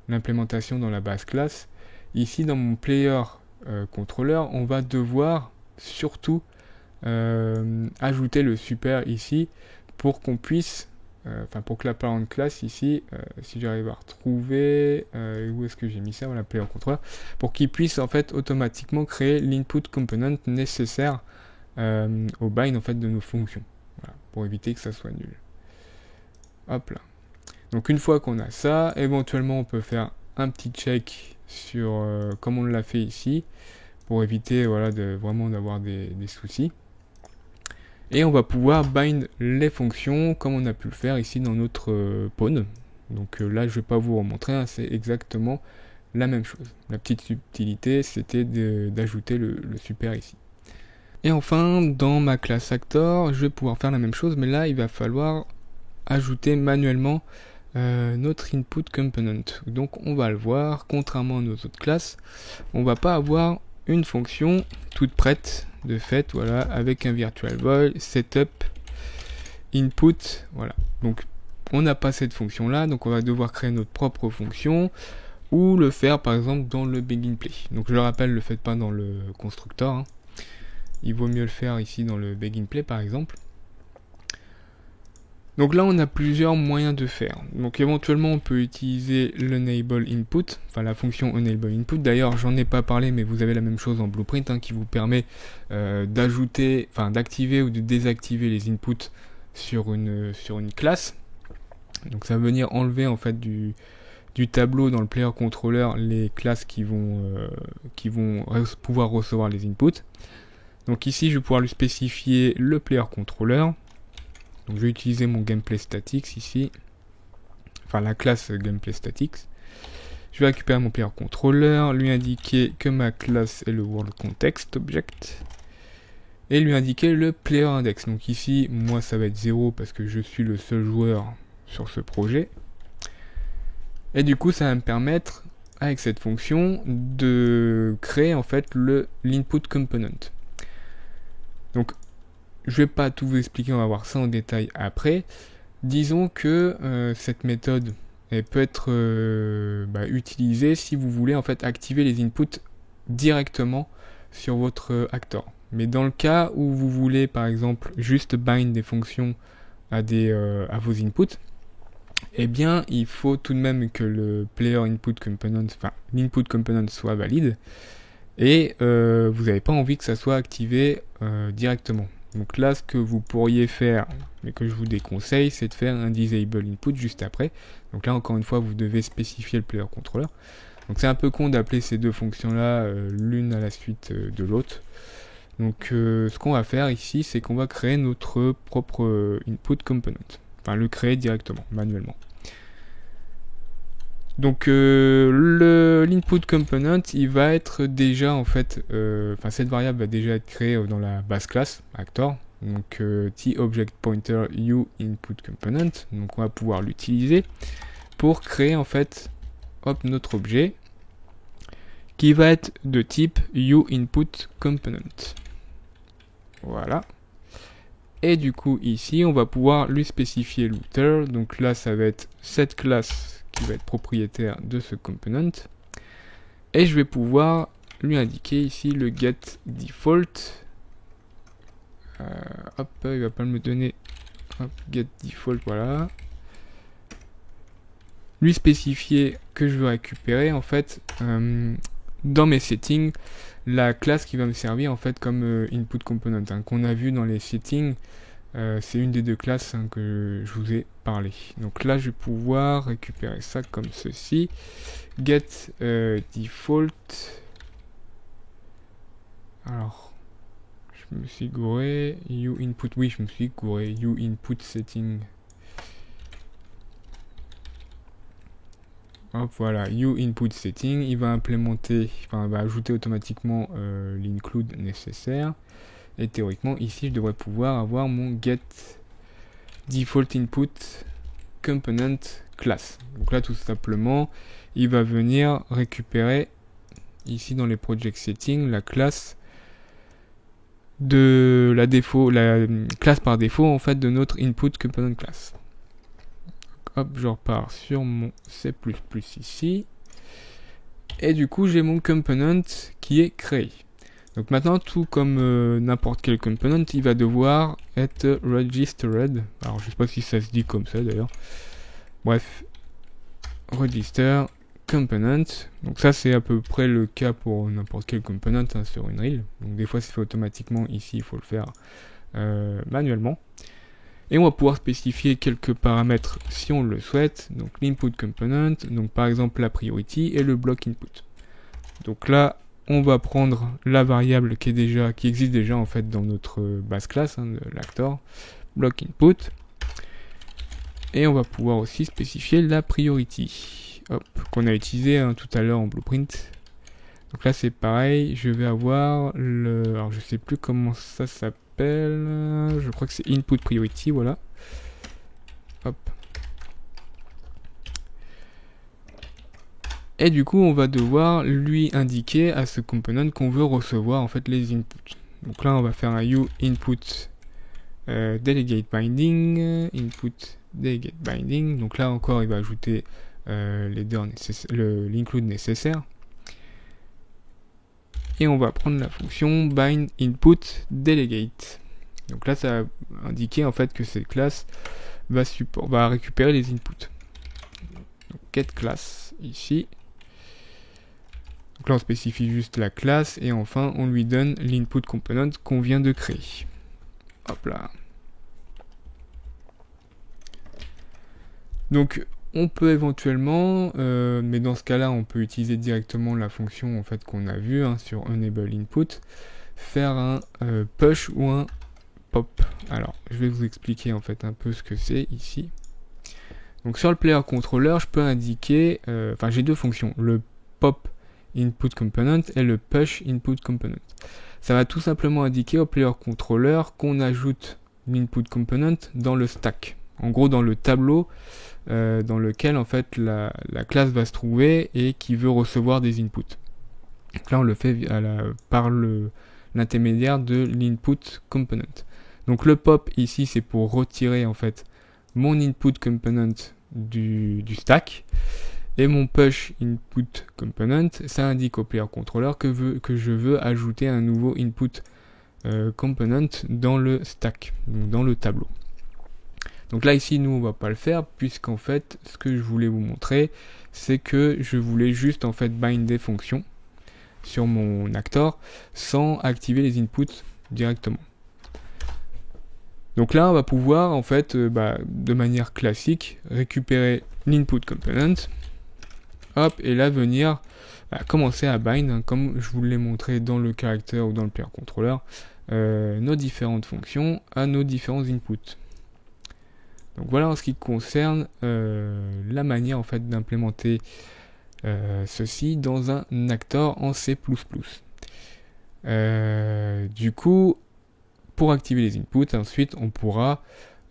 l'implémentation dans la base classe, ici dans mon player controller, on va devoir surtout ajouter le super ici pour qu'on puisse, pour que la parent classe ici, si j'arrive à retrouver, où est-ce que j'ai mis ça, voilà, player controller, pour qu'il puisse en fait automatiquement créer l'input component nécessaire au bind en fait de nos fonctions, voilà, pour éviter que ça soit nul. Hop là. Donc une fois qu'on a ça, éventuellement on peut faire un petit check sur comme on l'a fait ici, pour éviter voilà, vraiment d'avoir des soucis. Et on va pouvoir bind les fonctions comme on a pu le faire ici dans notre pawn. Donc là je ne vais pas vous remontrer, hein, c'est exactement la même chose. La petite subtilité c'était d'ajouter le super ici. Et enfin dans ma classe actor, je vais pouvoir faire la même chose, mais là il va falloir ajouter manuellement notre input component. Donc on va le voir, contrairement à nos autres classes, on va pas avoir une fonction toute prête de fait, voilà, avec un virtual void setup input, voilà. Donc on n'a pas cette fonction là, donc on va devoir créer notre propre fonction ou le faire par exemple dans le begin play. Donc je le rappelle, le faites pas dans le constructeur, hein. Il vaut mieux le faire ici dans le begin play par exemple. Donc là on a plusieurs moyens de faire. Donc éventuellement on peut utiliser l'enable input, enfin la fonction enable input. D'ailleurs j'en ai pas parlé, mais vous avez la même chose en blueprint, hein, qui vous permet d'ajouter, enfin d'activer ou de désactiver les inputs sur une classe. Donc ça va venir enlever en fait du tableau dans le player controller les classes qui vont pouvoir recevoir les inputs. Donc ici je vais pouvoir lui spécifier le player controller. Donc je vais utiliser mon gameplay statics ici, enfin la classe gameplay statics. Je vais récupérer mon player controller, lui indiquer que ma classe est le world context object et lui indiquer le player index. Donc ici moi ça va être 0 parce que je suis le seul joueur sur ce projet. Et du coup ça va me permettre avec cette fonction de créer en fait l'input component. Donc je vais pas tout vous expliquer, on va voir ça en détail après. Disons que cette méthode elle peut être utilisée si vous voulez en fait activer les inputs directement sur votre actor. Mais dans le cas où vous voulez par exemple juste bind des fonctions à vos inputs, eh bien il faut tout de même que le player input component, enfin l'input component soit valide, et vous n'avez pas envie que ça soit activé directement. Donc là ce que vous pourriez faire, mais que je vous déconseille, c'est de faire un disable input juste après. Donc là encore une fois vous devez spécifier le player controller. Donc c'est un peu con d'appeler ces deux fonctions là l'une à la suite de l'autre. Donc ce qu'on va faire ici, c'est qu'on va créer notre propre input component. Enfin le créer directement, manuellement. Donc l'input component, il va être déjà en fait, cette variable va déjà être créée dans la base classe actor. Donc tObjectPointer uInputComponent. Donc on va pouvoir l'utiliser pour créer en fait, notre objet qui va être de type uInputComponent. Voilà. Et du coup ici on va pouvoir lui spécifier l'outer. Donc là ça va être cette classe qui va être propriétaire de ce component, et je vais pouvoir lui indiquer ici le get default. Il va pas me donner get default, voilà. Lui spécifier que je veux récupérer en fait dans mes settings la classe qui va me servir en fait comme input component, qu'on a vu dans les settings. C'est une des deux classes que je vous ai parlé. Donc là je vais pouvoir récupérer ça comme ceci. Get default. Alors je me suis gouré. uInput, oui je me suis gouré. uInput setting. Hop voilà, uInput setting. Il va implémenter, enfin va ajouter automatiquement l'include nécessaire. Et théoriquement, ici, je devrais pouvoir avoir mon get default input component class. Donc là, tout simplement, il va venir récupérer ici dans les project settings la classe de la classe par défaut en fait de notre input component class. Hop, je repars sur mon C++ ici. Et du coup, j'ai mon component qui est créé. Donc maintenant, tout comme n'importe quel component, il va devoir être registered. Alors je sais pas si ça se dit comme ça d'ailleurs. Bref, register component. Donc ça c'est à peu près le cas pour n'importe quel component sur une reel. Donc des fois c'est fait automatiquement, ici il faut le faire manuellement. Et on va pouvoir spécifier quelques paramètres si on le souhaite. Donc l'input component, donc par exemple la priority et le block input. Donc là on va prendre la variable qui existe déjà en fait dans notre base classe de l'actor, block input, et on va pouvoir aussi spécifier la priority, qu'on a utilisé tout à l'heure en blueprint. Donc là c'est pareil, je vais avoir alors je sais plus comment ça s'appelle, je crois que c'est input priority, voilà. Hop. Et du coup, on va devoir lui indiquer à ce component qu'on veut recevoir en fait les inputs. Donc là, on va faire un uInput delegate binding, input delegate binding. Donc là encore, il va ajouter l'include nécessaire. Et on va prendre la fonction bind input delegate. Donc là, ça va indiquer en fait que cette classe va récupérer les inputs. Donc get class ici. Donc là on spécifie juste la classe et enfin on lui donne l'input component qu'on vient de créer. Hop là. Donc on peut éventuellement, mais dans ce cas-là, on peut utiliser directement la fonction en fait qu'on a vue sur enable input, faire un push ou un pop. Alors, je vais vous expliquer en fait un peu ce que c'est ici. Donc sur le player controller, je peux indiquer, j'ai deux fonctions, le pop input component et le push input component. Ça va tout simplement indiquer au player controller qu'on ajoute l'input component dans le stack. En gros, dans le tableau dans lequel en fait la classe va se trouver et qui veut recevoir des inputs. Donc là, on le fait par l'intermédiaire de l'input component. Donc le pop ici, c'est pour retirer en fait mon input component du stack, et mon push input component, ça indique au player controller que je veux ajouter un nouveau input component dans le stack, donc dans le tableau. Donc là ici, nous on va pas le faire, puisqu'en fait ce que je voulais vous montrer, c'est que je voulais juste en fait bind des fonctions sur mon actor sans activer les inputs directement. Donc là, on va pouvoir, en fait, de manière classique, récupérer l'input component, hop, et là, venir commencer à bind, comme je vous l'ai montré dans le caractère ou dans le player controller, nos différentes fonctions à nos différents inputs. Donc voilà en ce qui concerne la manière, en fait, d'implémenter ceci dans un actor en C++. Du coup, pour activer les inputs, ensuite on pourra,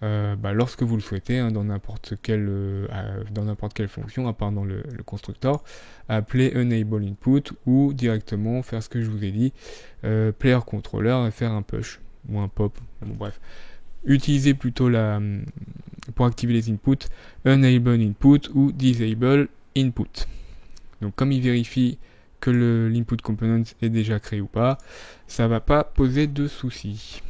lorsque vous le souhaitez, dans n'importe quelle fonction, à part dans le constructeur, appeler enable input ou directement faire ce que je vous ai dit, player controller et faire un push ou un pop. Bon, bref, utilisez plutôt pour activer les inputs, enable input ou disable input. Donc comme il vérifie que l'input component est déjà créé ou pas, ça va pas poser de soucis.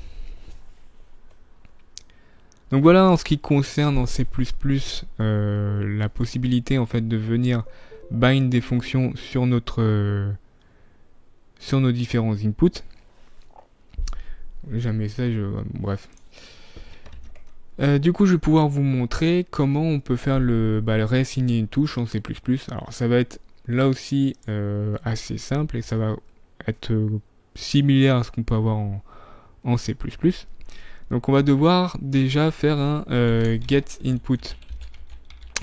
Donc voilà en ce qui concerne en C++ la possibilité en fait de venir bind des fonctions sur nos différents inputs. J'ai un message, bref. Du coup, je vais pouvoir vous montrer comment on peut faire réassigner une touche en C++. Alors ça va être là aussi assez simple et ça va être similaire à ce qu'on peut avoir en C++. Donc on va devoir déjà faire un get input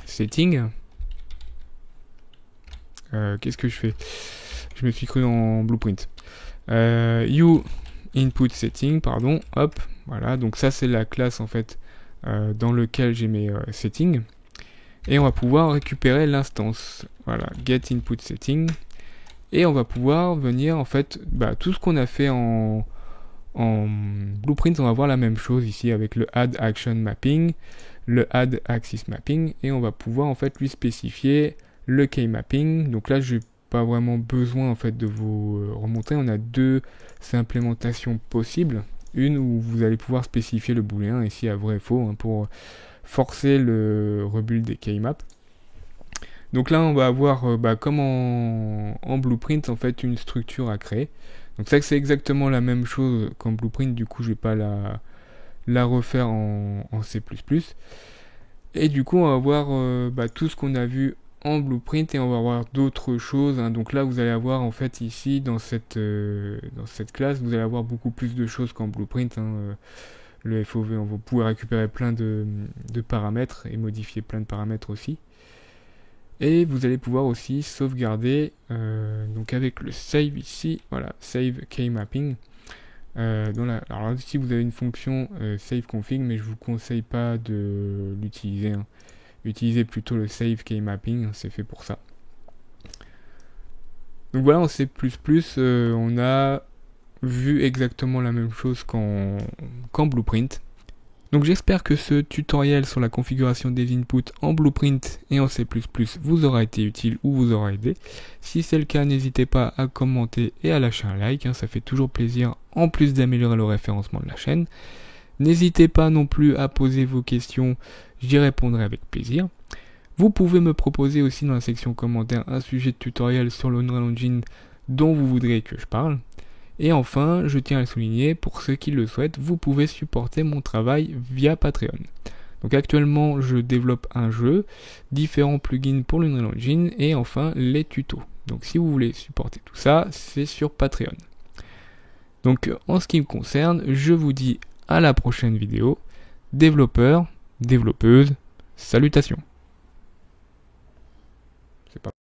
setting. Qu'est-ce que je fais? Je me suis cru en blueprint. You input setting, pardon, hop, voilà, donc ça c'est la classe en fait dans lequel j'ai mes settings. Et on va pouvoir récupérer l'instance. Voilà, get input setting. Et on va pouvoir venir en fait, tout ce qu'on a fait en blueprint, on va voir la même chose ici avec le add action mapping, le add axis mapping, et on va pouvoir en fait lui spécifier le key mapping. Donc là, j'ai pas vraiment besoin en fait de vous remontrer. On a deux implémentations possibles. Une où vous allez pouvoir spécifier le booléen ici à vrai et faux pour forcer le rebuild des key maps. Donc là, on va avoir comme en blueprint en fait une structure à créer. Donc ça, c'est exactement la même chose qu'en blueprint, du coup je vais pas la refaire en C++. Et du coup on va voir tout ce qu'on a vu en blueprint et on va voir d'autres choses. Donc là vous allez avoir en fait ici dans cette classe, vous allez avoir beaucoup plus de choses qu'en blueprint. Le FOV, vous pouvez récupérer plein de paramètres et modifier plein de paramètres aussi. Et vous allez pouvoir aussi sauvegarder donc avec le save ici, voilà, save key mapping. Alors ici vous avez une fonction save config, mais je vous conseille pas de l'utiliser. Utilisez plutôt le save key mapping, c'est fait pour ça. Donc voilà, en C++, on a vu exactement la même chose qu'en blueprint. Donc j'espère que ce tutoriel sur la configuration des inputs en blueprint et en C++ vous aura été utile ou vous aura aidé. Si c'est le cas, n'hésitez pas à commenter et à lâcher un like, ça fait toujours plaisir en plus d'améliorer le référencement de la chaîne. N'hésitez pas non plus à poser vos questions, j'y répondrai avec plaisir. Vous pouvez me proposer aussi dans la section commentaires un sujet de tutoriel sur l'Unreal Engine dont vous voudriez que je parle. Et enfin, je tiens à le souligner, pour ceux qui le souhaitent, vous pouvez supporter mon travail via Patreon. Donc Donc actuellement, je développe un jeu, différents plugins pour l'Unreal Engine et enfin les tutos. Donc si vous voulez supporter tout ça, c'est sur Patreon. Donc en ce qui me concerne, je vous dis à la prochaine vidéo. Développeurs, développeuses, salutations.